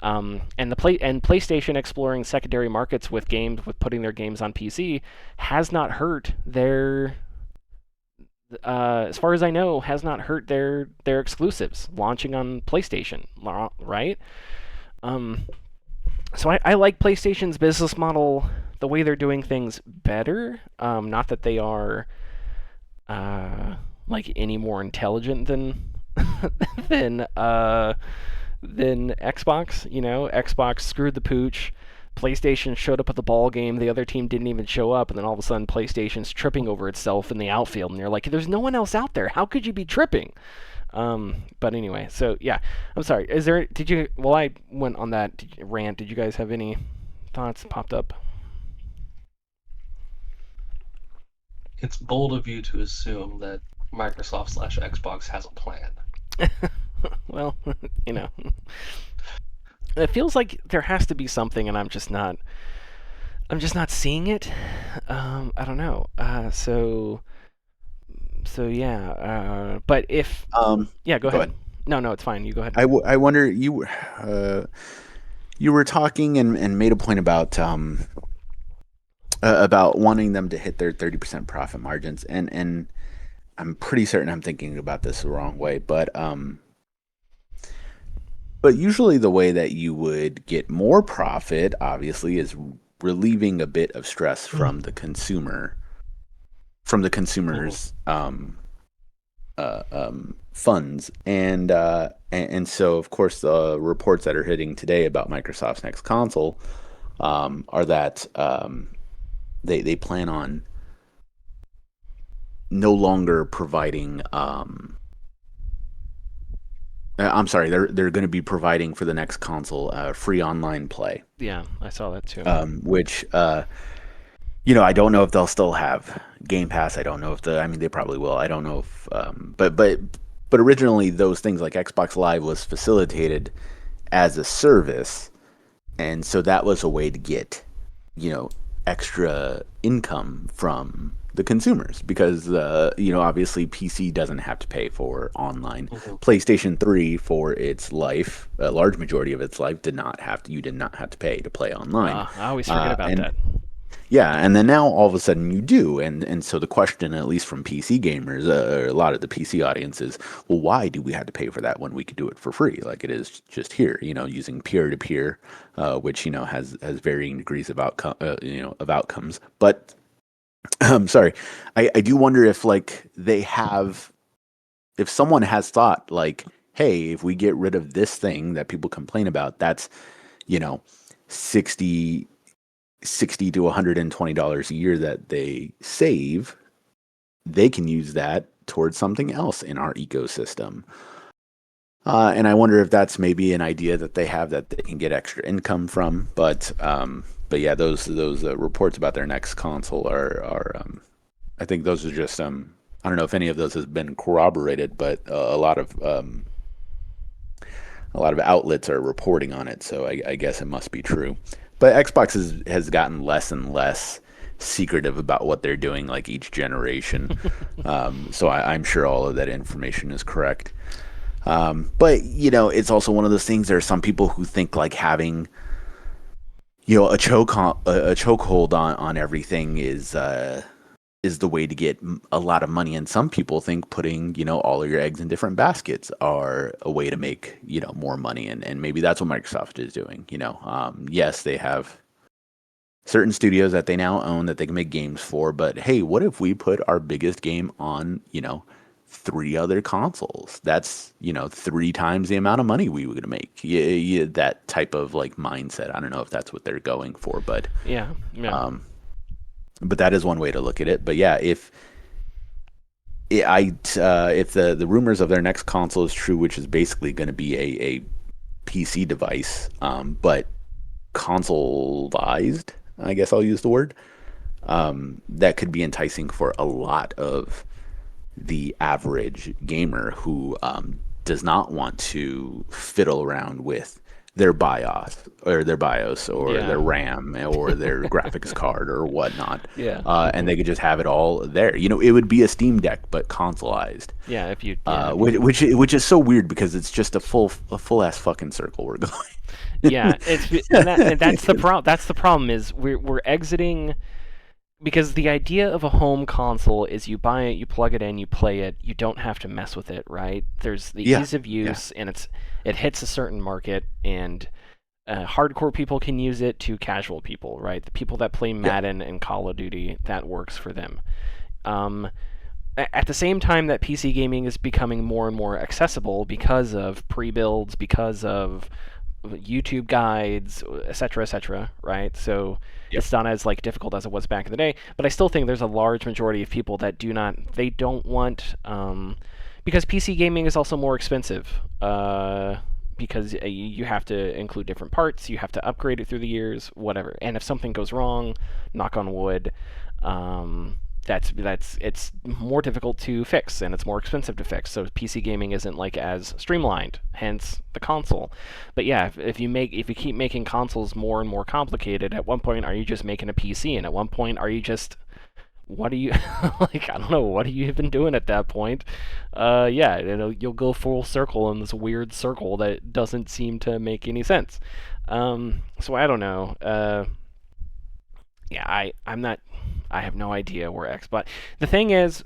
And PlayStation exploring secondary markets with games, with putting their games on PC, has not hurt their as far as I know, has not hurt their exclusives launching on PlayStation, right? Um, so I like PlayStation's business model, the way they're doing things better. Not that they are like any more intelligent than than uh, than Xbox. You know, Xbox screwed the pooch. PlayStation showed up at the ball game. The other team didn't even show up, and then all of a sudden, PlayStation's tripping over itself in the outfield, and you're like, "There's no one else out there. How could you be tripping?" But anyway, so yeah, I'm sorry. Is there? Did you? Well, I went on that rant. Did you guys have any thoughts popped up? It's bold of you to assume that Microsoft slash Xbox has a plan. Well, you know, it feels like there has to be something, and I'm just not. I'm just not seeing it. I don't know. So yeah. But if yeah, go Go ahead. ahead. No, no, it's fine. You go ahead. I wonder you were talking and made a point about wanting them to hit their 30% profit margins, and I'm pretty certain I'm thinking about this the wrong way, but usually the way that you would get more profit, obviously, is relieving a bit of stress from the consumer, from the consumer's funds, and so of course the reports that are hitting today about Microsoft's next console are that they plan on no longer providing. I'm sorry, they're going to be providing for the next console free online play, Yeah, I saw that too. which I don't know if they'll still have Game Pass. I don't know if I mean, they probably will. I don't know if, but originally those things like Xbox Live was facilitated as a service, and so that was a way to get, extra income from the consumers because, obviously PC doesn't have to pay for online. PlayStation 3 for its life, a large majority of its life, you did not have to pay to play online. I always forget about And that. yeah, and then now all of a sudden you do, and so the question, at least from PC gamers, a lot of the PC audience is, well, why do we have to pay for that when we could do it for free, like it is just here, using peer to peer, which has varying degrees of outcomes. But I'm sorry, I do wonder if if someone has thought like, hey, if we get rid of this thing that people complain about, that's 60 to $120 a year that they save, they can use that towards something else in our ecosystem. And I wonder if that's maybe an idea that they have that they can get extra income from. But yeah, those reports about their next console are I think those are just I don't know if any of those has been corroborated, but a lot of outlets are reporting on it, so I guess it must be true. But Xbox has gotten less and less secretive about what they're doing, like each generation. So I'm sure all of that information is correct. But it's also one of those things. There are some people who think like having a chokehold on everything is the way to get a lot of money, and some people think putting all of your eggs in different baskets are a way to make more money, and maybe that's what Microsoft is doing. Yes, they have certain studios that they now own that they can make games for, but hey, what if we put our biggest game on 3 other consoles? That's 3 times the amount of money we were going to make. Yeah, that type of like mindset. I don't know if that's what they're going for, but Yeah. but that is one way to look at it. But yeah, if the rumors of their next console is true, which is basically going to be a PC device, but consoleized, I guess I'll use the word. that could be enticing for a lot of the average gamer who does not want to fiddle around with their BIOS or Yeah. their RAM or their graphics card or whatnot, Yeah. and they could just have it all there. It would be a Steam Deck but consoleized, Yeah, if you which is so weird because it's just a full ass fucking circle we're going. yeah, and that's the problem. That's the problem is we're exiting because the idea of a home console is you buy it, you plug it in, you play it, you don't have to mess with it, right? There's the Yeah, ease of yeah, use, and it hits a certain market, and hardcore people can use it to casual people, right? The people that play yeah, Madden and Call of Duty, that works for them. Um, at the same time that PC gaming is becoming more and more accessible because of pre-builds, because of YouTube guides, etc., right? So yep, it's not as like difficult as it was back in the day. But I still think there's a large majority of people that they don't want, because PC gaming is also more expensive. Because you have to include different parts, you have to upgrade it through the years, whatever. And if something goes wrong, knock on wood, um, that's it's more difficult to fix and it's more expensive to fix. So PC gaming isn't like as streamlined, hence the console. But yeah, if you keep making consoles more and more complicated, at one point are you just making a PC, and at one point are you just what are you like? I don't know. What are you even doing at that point? Yeah, you'll go full circle in this weird circle that doesn't seem to make any sense. So I don't know. Yeah, I'm not. I have no idea where X. But the thing is,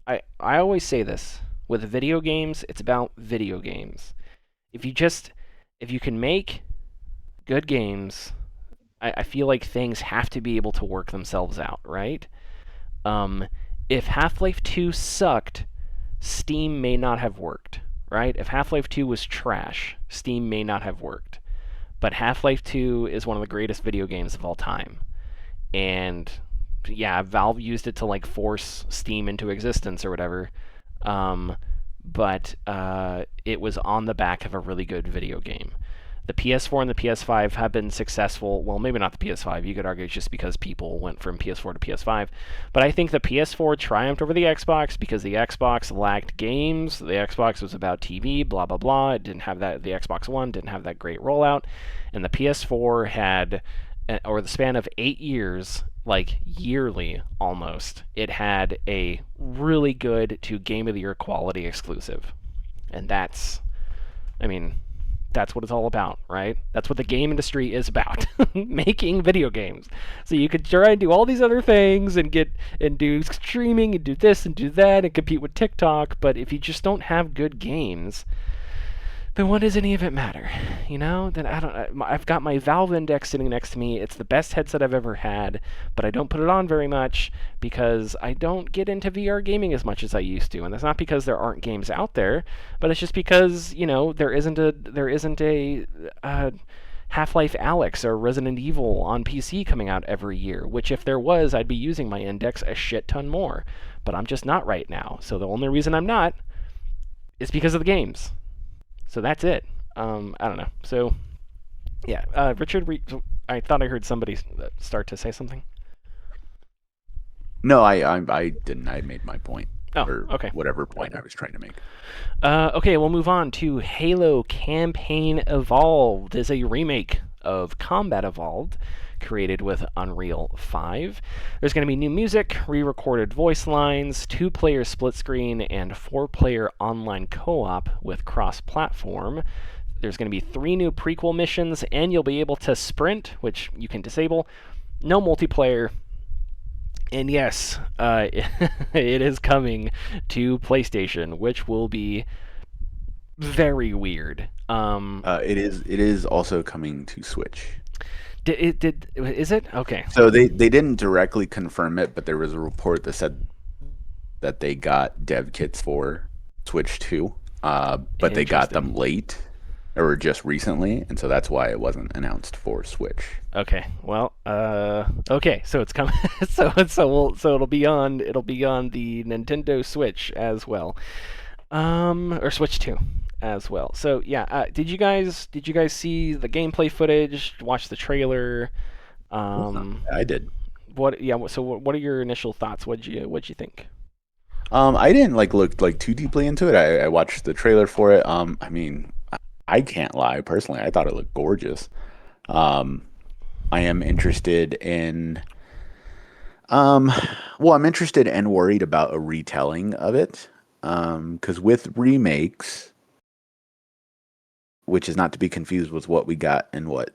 I always say this with video games. It's about video games. If you just if you can make good games, I feel like things have to be able to work themselves out, right? Um, if Half-Life 2 sucked, Steam may not have worked, right? If Half-Life 2 was trash, Steam may not have worked. But Half-Life 2 is one of the greatest video games of all time. And yeah, Valve used it to like force Steam into existence or whatever. Um, but it was on the back of a really good video game. The PS4 and the PS5 have been successful. Well, maybe not the PS5. You could argue it's just because people went from PS4 to PS5. But I think the PS4 triumphed over the Xbox because the Xbox lacked games. The Xbox was about TV, blah, blah, blah. It didn't have that. The Xbox One didn't have that great rollout. And the PS4 had, over the span of 8 years, like yearly almost, it had a really good to Game of the Year quality exclusive. And I mean, that's what it's all about, right? That's what the game industry is about, making video games. So you could try and do all these other things and do streaming and do this and do that and compete with TikTok, but if you just don't have good games, then what does any of it matter? Then I don't. I've got my Valve Index sitting next to me. It's the best headset I've ever had, but I don't put it on very much because I don't get into VR gaming as much as I used to. And that's not because there aren't games out there, but it's just because there isn't a Half-Life Alyx or Resident Evil on PC coming out every year. Which if there was, I'd be using my Index a shit ton more. But I'm just not right now. So the only reason I'm not is because of the games. So that's it. I don't know. So, yeah, Richard, I thought I heard somebody start to say something. No, I didn't. I made my point, Oh, or okay. whatever point I was trying to make. Okay, we'll move on to Halo Campaign Evolved. Is a remake of Combat Evolved, created with Unreal 5. There's going to be new music, re-recorded voice lines, 2-player split screen, and 4-player online co-op with cross-platform. There's going to be 3 new prequel missions, and you'll be able to sprint, which you can disable. No multiplayer. And yes, it is coming to PlayStation, which will be very weird. It is also coming to Switch. Is it? Okay. So they didn't directly confirm it, but there was a report that said that they got dev kits for Switch 2, but they got them late or just recently, and so that's why it wasn't announced for Switch. Okay. Well, okay, so it's coming so it'll be on the Nintendo Switch as well. Or Switch 2 as well. So, yeah, did you guys see the gameplay footage, watch the trailer? I did. What? Yeah. So what are your initial thoughts? What'd you think? I didn't like look like too deeply into it. I watched the trailer for it. I mean, I can't lie. Personally, I thought it looked gorgeous. Um, I am interested in, um, well, I'm interested and worried about a retelling of it. Because with remakes, which is not to be confused with what we got in what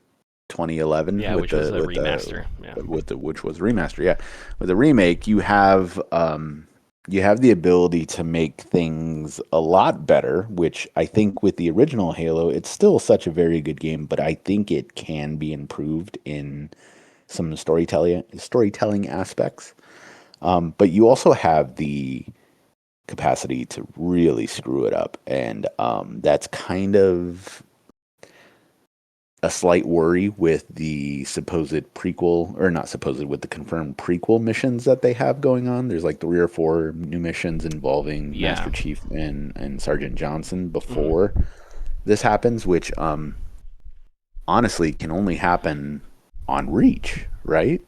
2011 Yeah, with which was the a remaster. Yeah. which was remaster, yeah. With the remake, you have the ability to make things a lot better, which I think with the original Halo, it's still such a very good game, but I think it can be improved in some storytelling aspects. But you also have the capacity to really screw it up, and that's kind of a slight worry with the supposed prequel, or not supposed, with the confirmed prequel missions that they have going on. There's like 3 or 4 new missions involving Yeah. Master Chief and Sergeant Johnson Hmm. before this happens, which honestly can only happen on Reach, right?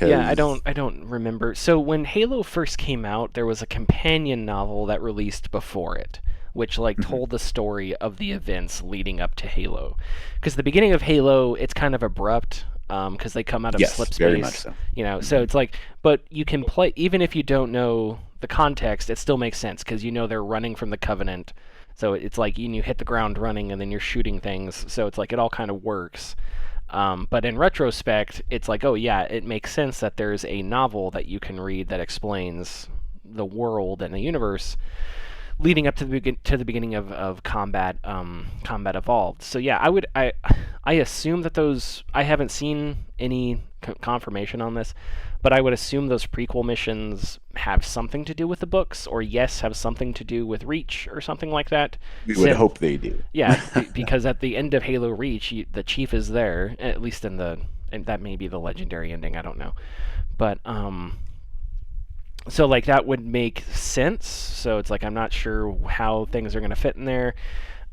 Yeah, I Because don't I don't remember. So when Halo first came out, there was a companion novel that released before it, which like told the story of the events leading up to Halo. Because the beginning of Halo, it's kind of abrupt, because they come out of yes, slip very much space, so. so Hmm. it's like, but you can play even if you don't know the context, it still makes sense because you know they're running from the Covenant. So it's like you hit the ground running and then you're shooting things. So it's like it all kind of works. But in retrospect, it's like, oh yeah, it makes sense that there's a novel that you can read that explains the world and the universe leading up to the beginning of combat evolved. So yeah, I assume that those, I haven't seen any confirmation on this, but I would assume those prequel missions have something to do with the books, or yes, have something to do with Reach or something like that. We would Since hope they do. yeah, because at the end of Halo Reach, the chief is there, at least and that may be the legendary ending. I don't know, but so like that would make sense. So it's like I'm not sure how things are gonna fit in there.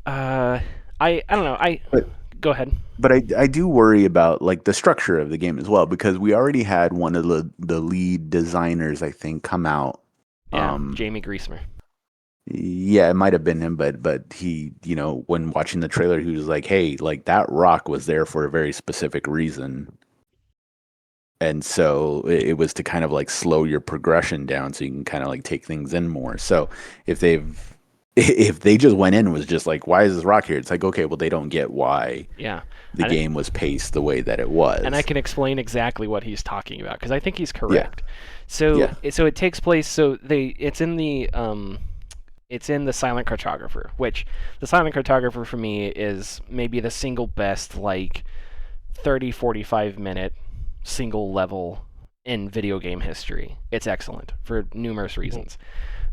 Uh, I don't know. I But Go ahead. But I do worry about like the structure of the game as well, because we already had one of the lead designers, I think, come out. Yeah, Um, Jamie Greasemer. yeah, it might have been him, but he, when watching the trailer, he was like, "Hey, like that rock was there for a very specific reason." And so it was to kind of like slow your progression down so you can kind of like take things in more. So if they've if they just went in and was just like, why is this rock here? It's like, okay, well, they don't get why Yeah, the and game was paced the way that it I was. can explain exactly what he's talking about because I think he's Yeah. correct. So Yeah. so it takes place. So it's in the Silent Cartographer, which the Silent Cartographer for me is maybe the single best like 30-45 minute single level in video game history. It's excellent for numerous reasons.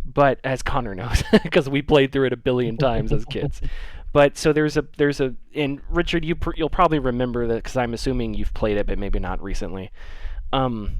But as Connor knows, because we played through it a billion times as kids. But so there's a and Richard, you'll probably remember that because I'm assuming you've played it, but maybe not recently. Um,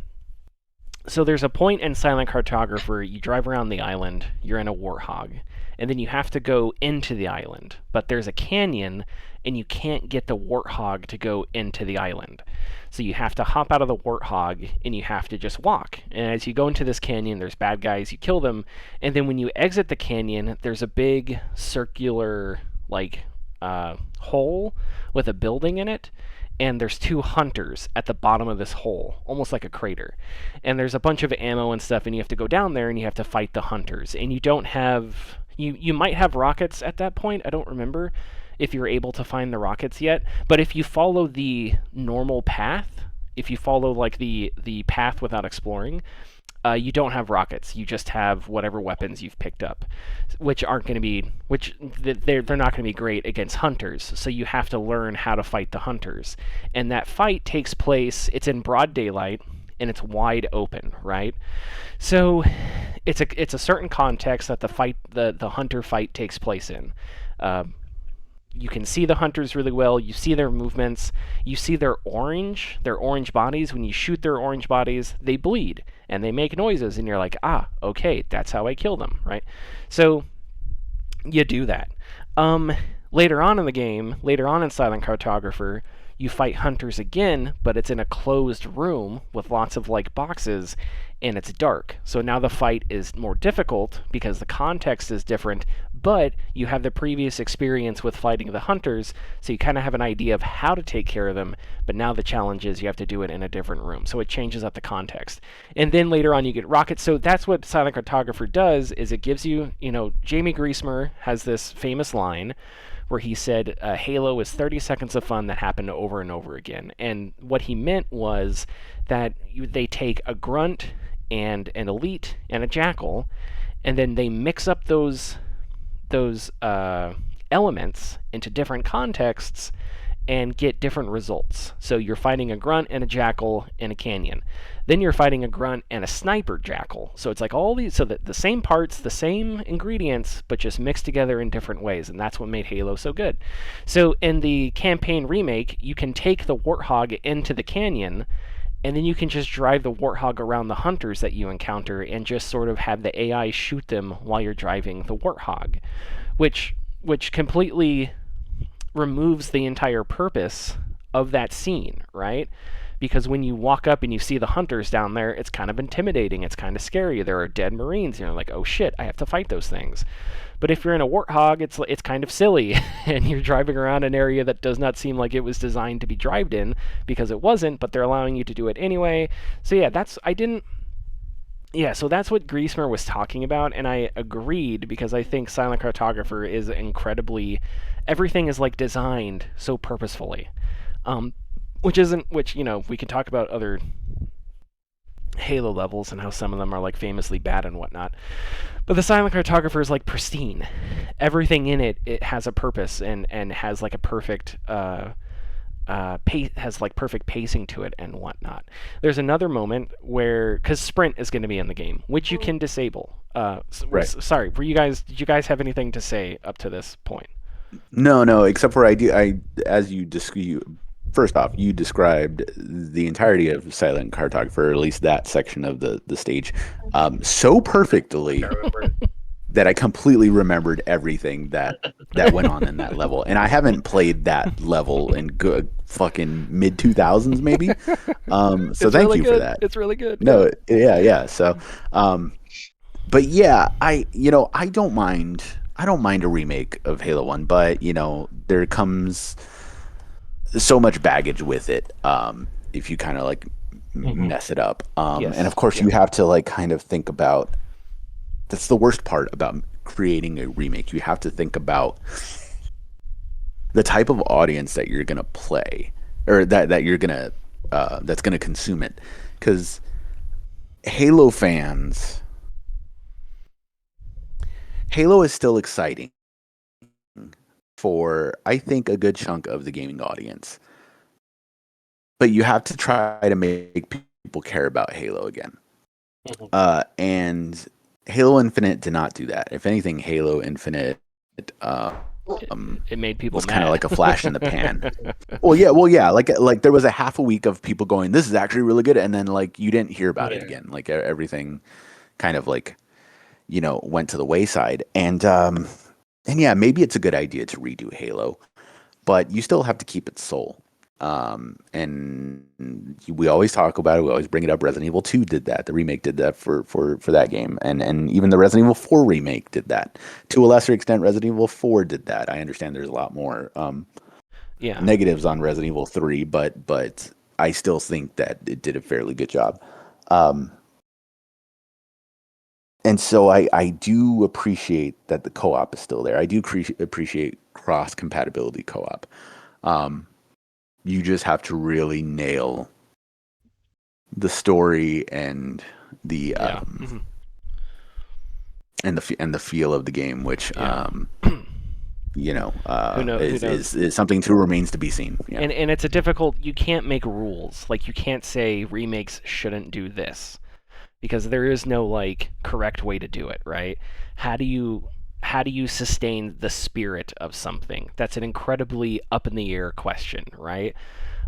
so there's a point in Silent Cartographer, you drive around the island, you're in a warthog, and then you have to go into the island. But there's a canyon, and you can't get the warthog to go into the island. So you have to hop out of the warthog, and you have to just walk. And as you go into this canyon, there's bad guys, you kill them, and then when you exit the canyon, there's a big circular, like, hole with a building in it, and there's 2 hunters at the bottom of this hole, almost like a crater. And there's a bunch of ammo and stuff, and you have to go down there and you have to fight the hunters. And you don't have you might have rockets at that point. I don't remember if you're able to find the rockets yet. But if you follow the normal path, if you follow like the path without exploring, you don't have rockets. You just have whatever weapons you've picked up, which aren't going to be they're not going to be great against hunters. So you have to learn how to fight the hunters, and that fight takes place. It's in broad daylight and it's wide open, right? So it's a certain context that the hunter fight takes place in. Uh, you can see the hunters really well. You see their movements. You see their orange bodies. When you shoot their orange bodies, they bleed and they make noises, and you're like, ah, okay, that's how I kill them, right? So you do that. Um, later on in the game, later on in Silent Cartographer, you fight hunters again, but it's in a closed room with lots of like boxes, and it's dark. So now the fight is more difficult because the context is different, but you have the previous experience with fighting the hunters, so you kind of have an idea of how to take care of them, but now the challenge is you have to do it in a different room. So it changes up the context. And then later on you get rockets. So that's what Silent Cartographer does, is it gives you, Jamie Griesmer has this famous line where he said, Halo is 30 seconds of fun that happened over and over again. And what he meant was that they take a grunt and an elite and a jackal, and then they mix up those elements into different contexts and get different results. So you're fighting a grunt and a jackal in a canyon. Then you're fighting a grunt and a sniper jackal. So it's like all these, so that the same parts, the same ingredients, but just mixed together in different ways. And that's what made Halo so good. So in the campaign remake, you can take the warthog into the canyon, and then you can just drive the warthog around the hunters that you encounter and just sort of have the AI shoot them while you're driving the warthog, which completely removes the entire purpose of that scene, right? Because when you walk up and you see the hunters down there, it's kind of intimidating, it's kind of scary. There are dead Marines, like, oh shit, I have to fight those things. But if you're in a warthog, it's kind of silly, and you're driving around an area that does not seem like it was designed to be drived in, because it wasn't, but they're allowing you to do it anyway. So yeah, so that's what Griesmer was talking about, and I agreed, because I think Silent Cartographer is incredibly, everything is like designed so purposefully, which we can talk about other Halo levels and how some of them are like famously bad and whatnot, but the Silent Cartographer is like pristine. Everything in it has a purpose and has like a perfect has like perfect pacing to it and whatnot. There's another moment where, because sprint is going to be in the game, which you can disable. Right. Sorry, did you guys have anything to say up to this point? No, except for first off, you described the entirety of Silent Cartographer, or at least that section of the stage, so perfectly that I completely remembered everything that went on in that level. And I haven't played that level in good fucking mid 2000s maybe. So thank really you good. for that. It's really good. No, yeah. So, but yeah, I don't mind a remake of Halo 1, but there comes so much baggage with it if you kind of like mess it up. Yes. And of course you have to like kind of think about, that's the worst part about creating a remake. You have to think about the type of audience that you're going to play, or that you're going to that's going to consume it, because Halo is still exciting for, I think, a good chunk of the gaming audience. But you have to try to make people care about Halo again. And Halo Infinite did not do that. If anything, Halo Infinite it made people was mad. kind of like a flash in the pan. Well, yeah. Like there was a half a week of people going, "This is actually really good," and then like you didn't hear about it again. Like everything kind of like went to the wayside. And yeah, maybe it's a good idea to redo Halo, but you still have to keep its soul. And we always talk about it. We always bring it up. Resident Evil 2 did that. The remake did that for that game. And even the Resident Evil 4 remake did that. To a lesser extent, Resident Evil 4 did that. I understand there's a lot more negatives on Resident Evil 3, but I still think that it did a fairly good job. And so I do appreciate that the co-op is still there. I do appreciate cross-compatibility co-op. You just have to really nail the story and the and the feel of the game, which is something to remains to be seen. Yeah. And it's a difficult. You can't make rules. Like you can't say remakes shouldn't do this, because there is no like correct way to do it, right? How do you sustain the spirit of something? That's an incredibly up in the air question, right?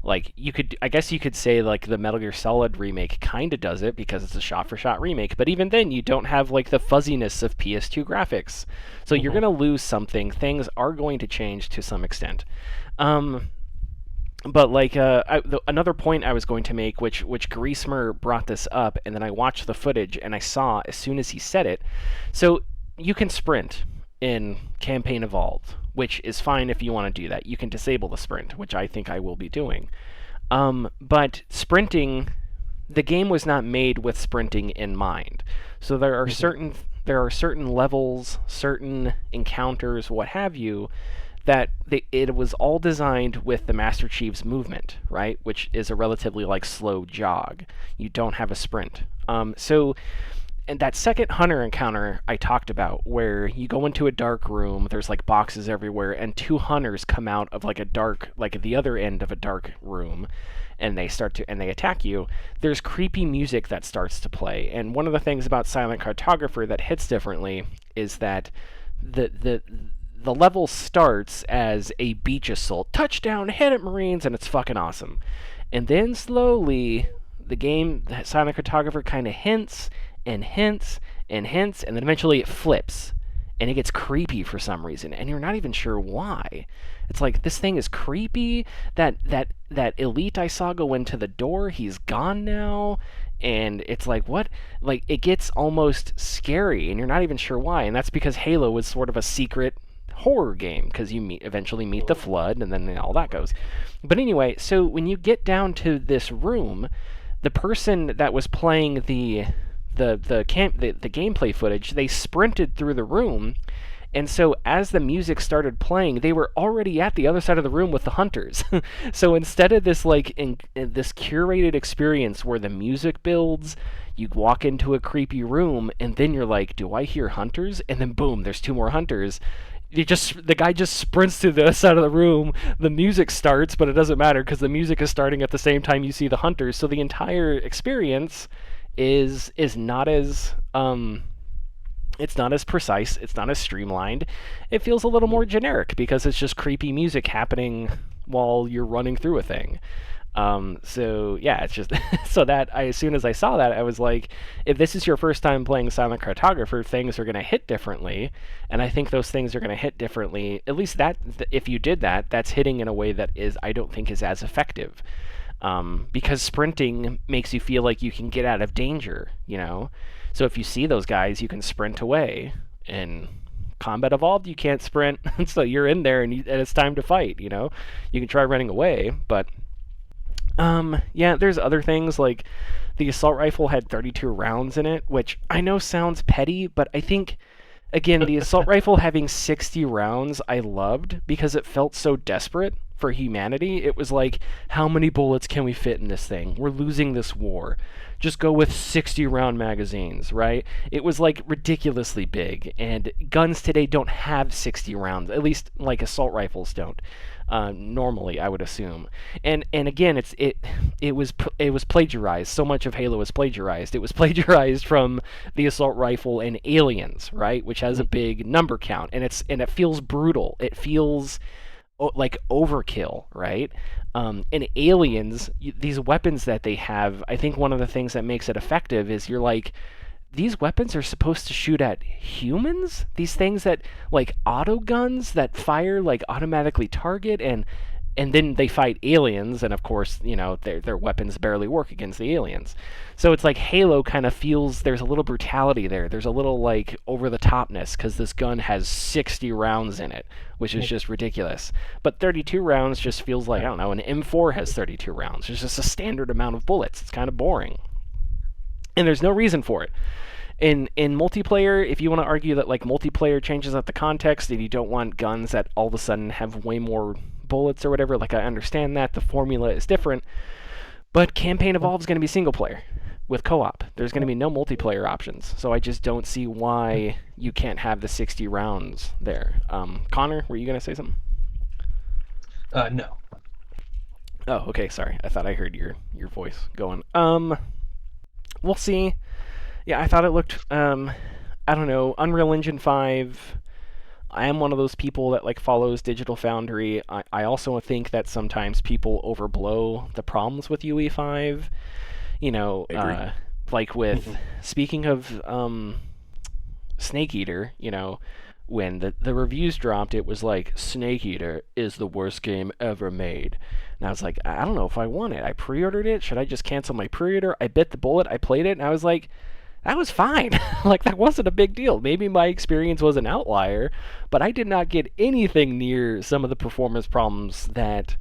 Like I guess you could say like the Metal Gear Solid remake kind of does it because it's a shot for shot remake, but even then you don't have like the fuzziness of PS2 graphics. So you're going to lose something. Things are going to change to some extent. But like another point I was going to make, which Griesmer brought this up, and then I watched the footage and I saw as soon as he said it. So you can sprint in Campaign Evolved, which is fine if you want to do that. You can disable the sprint, which I think I will be doing. But sprinting, the game was not made with sprinting in mind. So there are certain levels, certain encounters, what have you, that it was all designed with the Master Chief's movement, right? Which is a relatively like slow jog. You don't have a sprint. So and that second hunter encounter I talked about, where you go into a dark room, there's like boxes everywhere, and two hunters come out of like a dark, like at the other end of a dark room, and they attack you. There's creepy music that starts to play, and one of the things about Silent Cartographer that hits differently is that the level starts as a beach assault, touchdown, hit it, Marines, and it's fucking awesome. And then slowly, the Silent Cartographer kind of hints and hints and hints, and then eventually it flips, and it gets creepy for some reason, and you're not even sure why. It's like, this thing is creepy. That elite I saw go into the door, he's gone now, and it's like, what? Like, it gets almost scary, and you're not even sure why, and that's because Halo was sort of a secret horror game, because you eventually meet the Flood, and then all that goes. But anyway, so when you get down to this room, the person that was playing the gameplay footage, they sprinted through the room, and so as the music started playing, they were already at the other side of the room with the hunters. So instead of this this curated experience where the music builds, you walk into a creepy room, and then you're like, do I hear hunters? And then boom, there's two more hunters. The guy just sprints to the other side of the room. The music starts, but it doesn't matter because the music is starting at the same time you see the hunters. So the entire experience is not as it's not as precise, it's not as streamlined. It feels a little more generic because it's just creepy music happening while you're running through a thing. So yeah, it's just so that as soon as I saw that, I was like, if this is your first time playing Silent Cartographer, things are going to hit differently, and I think those things are going to hit differently. At least that if you did that, that's hitting in a way that I don't think is as effective. Because sprinting makes you feel like you can get out of danger, you know? So if you see those guys, you can sprint away. In Combat Evolved, you can't sprint, so you're in there and it's time to fight, you know? You can try running away, but yeah, there's other things, like the assault rifle had 32 rounds in it, which I know sounds petty, but I think, again, the assault rifle having 60 rounds I loved because it felt so desperate for humanity. It was like, how many bullets can we fit in this thing? We're losing this war. Just go with 60 round magazines, right? It was like ridiculously big, and guns today don't have 60 rounds, at least like assault rifles don't. Normally, I would assume, and again, it was plagiarized. So much of Halo was plagiarized. It was plagiarized from the assault rifle in Aliens, right, which has a big number count, and it feels brutal. It feels like overkill, right? In Aliens, these weapons that they have, I think one of the things that makes it effective is you're like, these weapons are supposed to shoot at humans? These things that, like, auto guns that fire, like, automatically target, and then they fight aliens, and of course, you know, their weapons barely work against the aliens. So it's like Halo kind of feels there's a little brutality there. There's a little, like, over-the-topness, because this gun has 60 rounds in it, which is just ridiculous. But 32 rounds just feels like, I don't know, an M4 has 32 rounds. It's just a standard amount of bullets. It's kind of boring. And there's no reason for it. In multiplayer, if you want to argue that like multiplayer changes up the context and you don't want guns that all of a sudden have way more bullets or whatever, like I understand that the formula is different, but Campaign Evolved is going to be single player with co-op. There's going to be no multiplayer options, so I just don't see why you can't have the 60 rounds there. Connor, were you going to say something? No. Oh, okay, sorry. I thought I heard your voice going. We'll see. Yeah, I thought it looked, I don't know, Unreal Engine 5. I am one of those people that like follows Digital Foundry. I also think that sometimes people overblow the problems with UE5. You know, like with, speaking of Snake Eater, you know, when the reviews dropped, it was like, Snake Eater is the worst game ever made. And I was like, I don't know if I want it. I pre-ordered it. Should I just cancel my pre-order? I bit the bullet. I played it, and I was like, that was fine. Like, that wasn't a big deal. Maybe my experience was an outlier, but I did not get anything near some of the performance problems that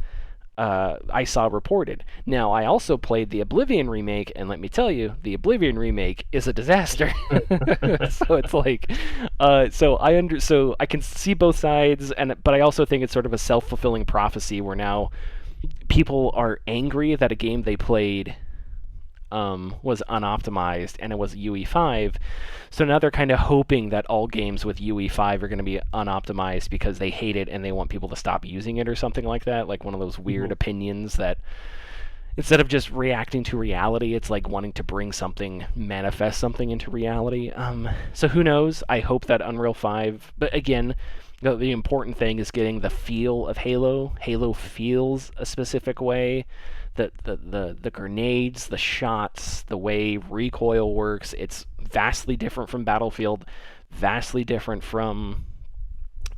I saw reported. Now, I also played the Oblivion remake, and let me tell you, the Oblivion remake is a disaster. So it's like, so I can see both sides, but I also think it's sort of a self-fulfilling prophecy where now people are angry that a game they played was unoptimized and it was UE5. So now they're kind of hoping that all games with UE5 are going to be unoptimized because they hate it and they want people to stop using it or something like that. Like one of those weird opinions that instead of just reacting to reality, it's like wanting to bring something, manifest something into reality. So who knows? I hope that Unreal 5, but again, the important thing is getting the feel of Halo. Halo feels a specific way. The grenades, the shots, the way recoil works, it's vastly different from Battlefield, vastly different from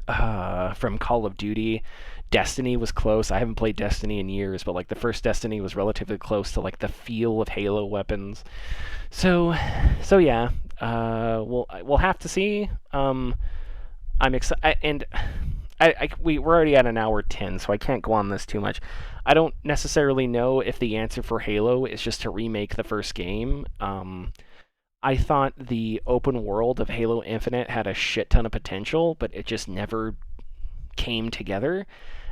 Call of Duty. Destiny was close. I haven't played Destiny in years, but like the first Destiny was relatively close to like the feel of Halo weapons. So yeah, we'll have to see. I'm excited, and we're already at an hour 10, so I can't go on this too much. I don't necessarily know if the answer for Halo is just to remake the first game. I thought the open world of Halo Infinite had a shit ton of potential, but it just never came together.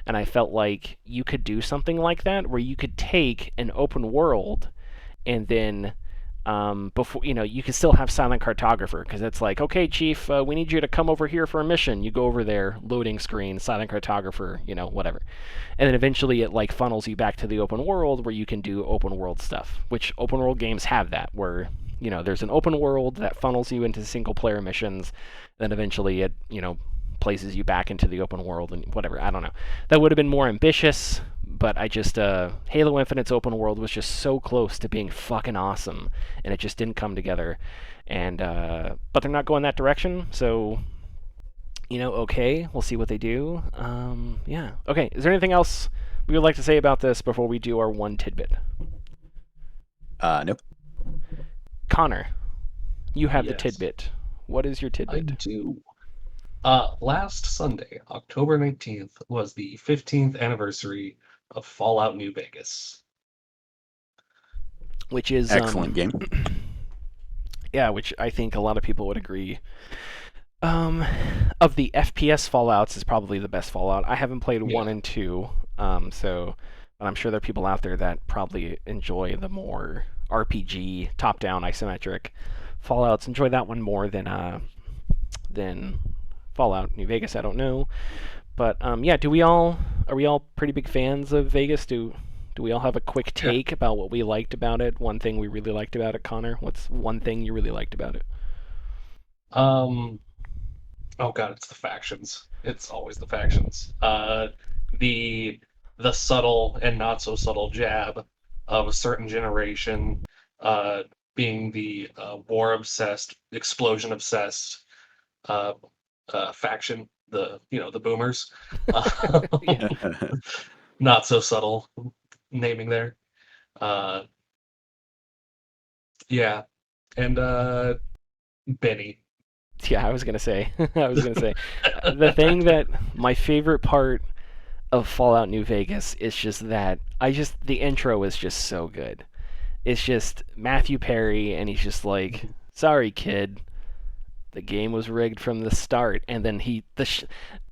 And I felt like you could do something like that, where you could take an open world and then before you can still have silent cartographer because it's like, okay, chief, we need you to come over here for a mission. You go over there, loading screen, silent cartographer, whatever, and then eventually it like funnels you back to the open world where you can do open world stuff. Which open world games have that, where there's an open world that funnels you into single player missions, then eventually it places you back into the open world and whatever. I don't know. That would have been more ambitious, but I just Halo Infinite's open world was just so close to being fucking awesome, and it just didn't come together. And but they're not going that direction, so okay, we'll see what they do. Yeah. Okay. Is there anything else we would like to say about this before we do our one tidbit? Nope. Connor, you have the Yes. tidbit. What is your I tidbit? do. Last Sunday, October 19th, was the 15th anniversary of Fallout New Vegas. Which is Excellent game. Yeah, which I think a lot of people would agree. Of the FPS Fallouts, is probably the best Fallout. I haven't played 1 and 2, but I'm sure there are people out there that probably enjoy the more RPG, top-down, isometric Fallouts. Enjoy that one more than Fallout New Vegas. I don't know, but yeah. Are we all pretty big fans of Vegas? Do we all have a quick take about what we liked about it? One thing we really liked about it, Connor. What's one thing you really liked about it? Oh god, it's the factions. It's always the factions. The subtle and not so subtle jab of a certain generation, being the war obsessed, explosion obsessed faction, the boomers. Not so subtle naming there. Yeah, and Benny. Yeah, I was gonna say. The thing that my favorite part of Fallout New Vegas is just that the intro is just so good. It's just Matthew Perry, and he's just like, "Sorry, kid, the game was rigged from the start," and then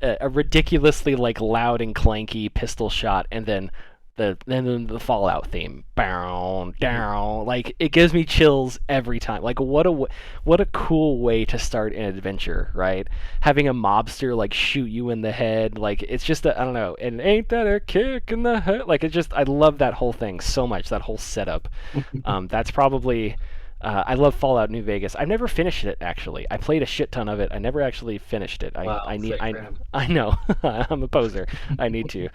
a ridiculously like loud and clanky pistol shot, and then the Fallout theme, bow down, like it gives me chills every time. Like what a cool way to start an adventure, right? Having a mobster like shoot you in the head, like it's just I don't know, and ain't that a kick in the head? Like I love that whole thing so much, that whole setup. That's probably. I love Fallout New Vegas. I've never finished it actually. I played a shit ton of it. I never actually finished it. I know. I'm a poser. I need to.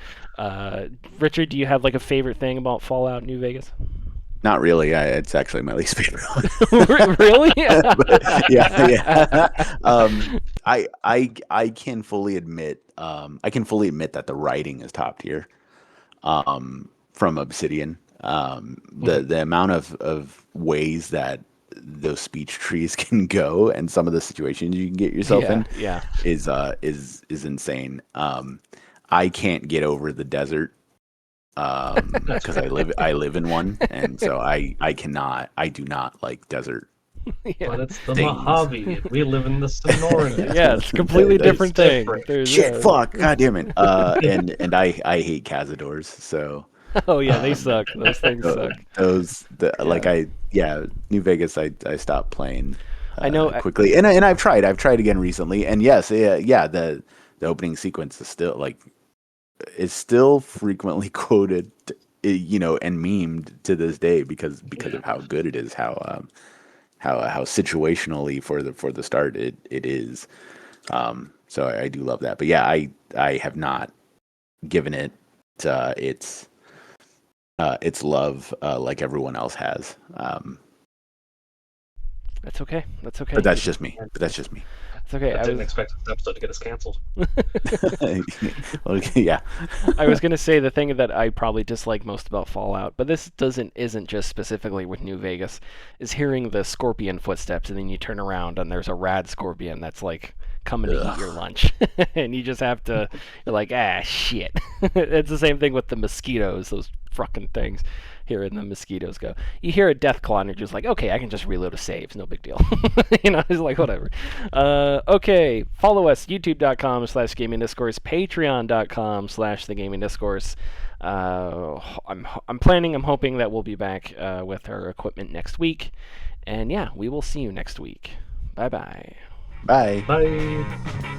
Richard, do you have like a favorite thing about Fallout New Vegas? Not really. It's actually my least favorite one. Really? Yeah. I can fully admit that the writing is top tier. from Obsidian. The amount of ways that those speech trees can go and some of the situations you can get yourself Yeah, in yeah. is insane. I can't get over the desert because I live in one, and so I do not like desert Yeah. But it's the things. Mojave, and we live in the Sonoran Yeah, Desert. it's a completely It's different thing. different. There's Shit, yeah. fuck, god damn it. And I hate Cazadors, so Oh yeah, they um, suck. Those things suck. like Yeah. New Vegas I stopped playing I know. quickly, and I've tried again recently, and yes, yeah, the opening sequence is still frequently quoted, and memed to this day because Yeah. of how good it is, how situationally for the start it is. So I do love that, but yeah, I have not given it its love like everyone else has. That's okay. That's But okay. that's just me. And But that's just me. It's okay. I didn't expect this episode to get us canceled. Okay, yeah. I was gonna say the thing that I probably dislike most about Fallout, but this isn't just specifically with New Vegas, is hearing the scorpion footsteps and then you turn around and there's a rad scorpion that's like coming to eat your Ugh. lunch, and you just have to you're like shit. It's the same thing with the mosquitoes, those fucking things. Hearing the mosquitoes go, you hear a death claw and you're just like, okay, I can just reload a save, no big deal. It's like whatever. Okay, follow us youtube.com/gaming discourse, patreon.com/the gaming discourse. I'm hoping that we'll be back with our equipment next week, and yeah, we will see you next week. Bye bye. Bye. Bye.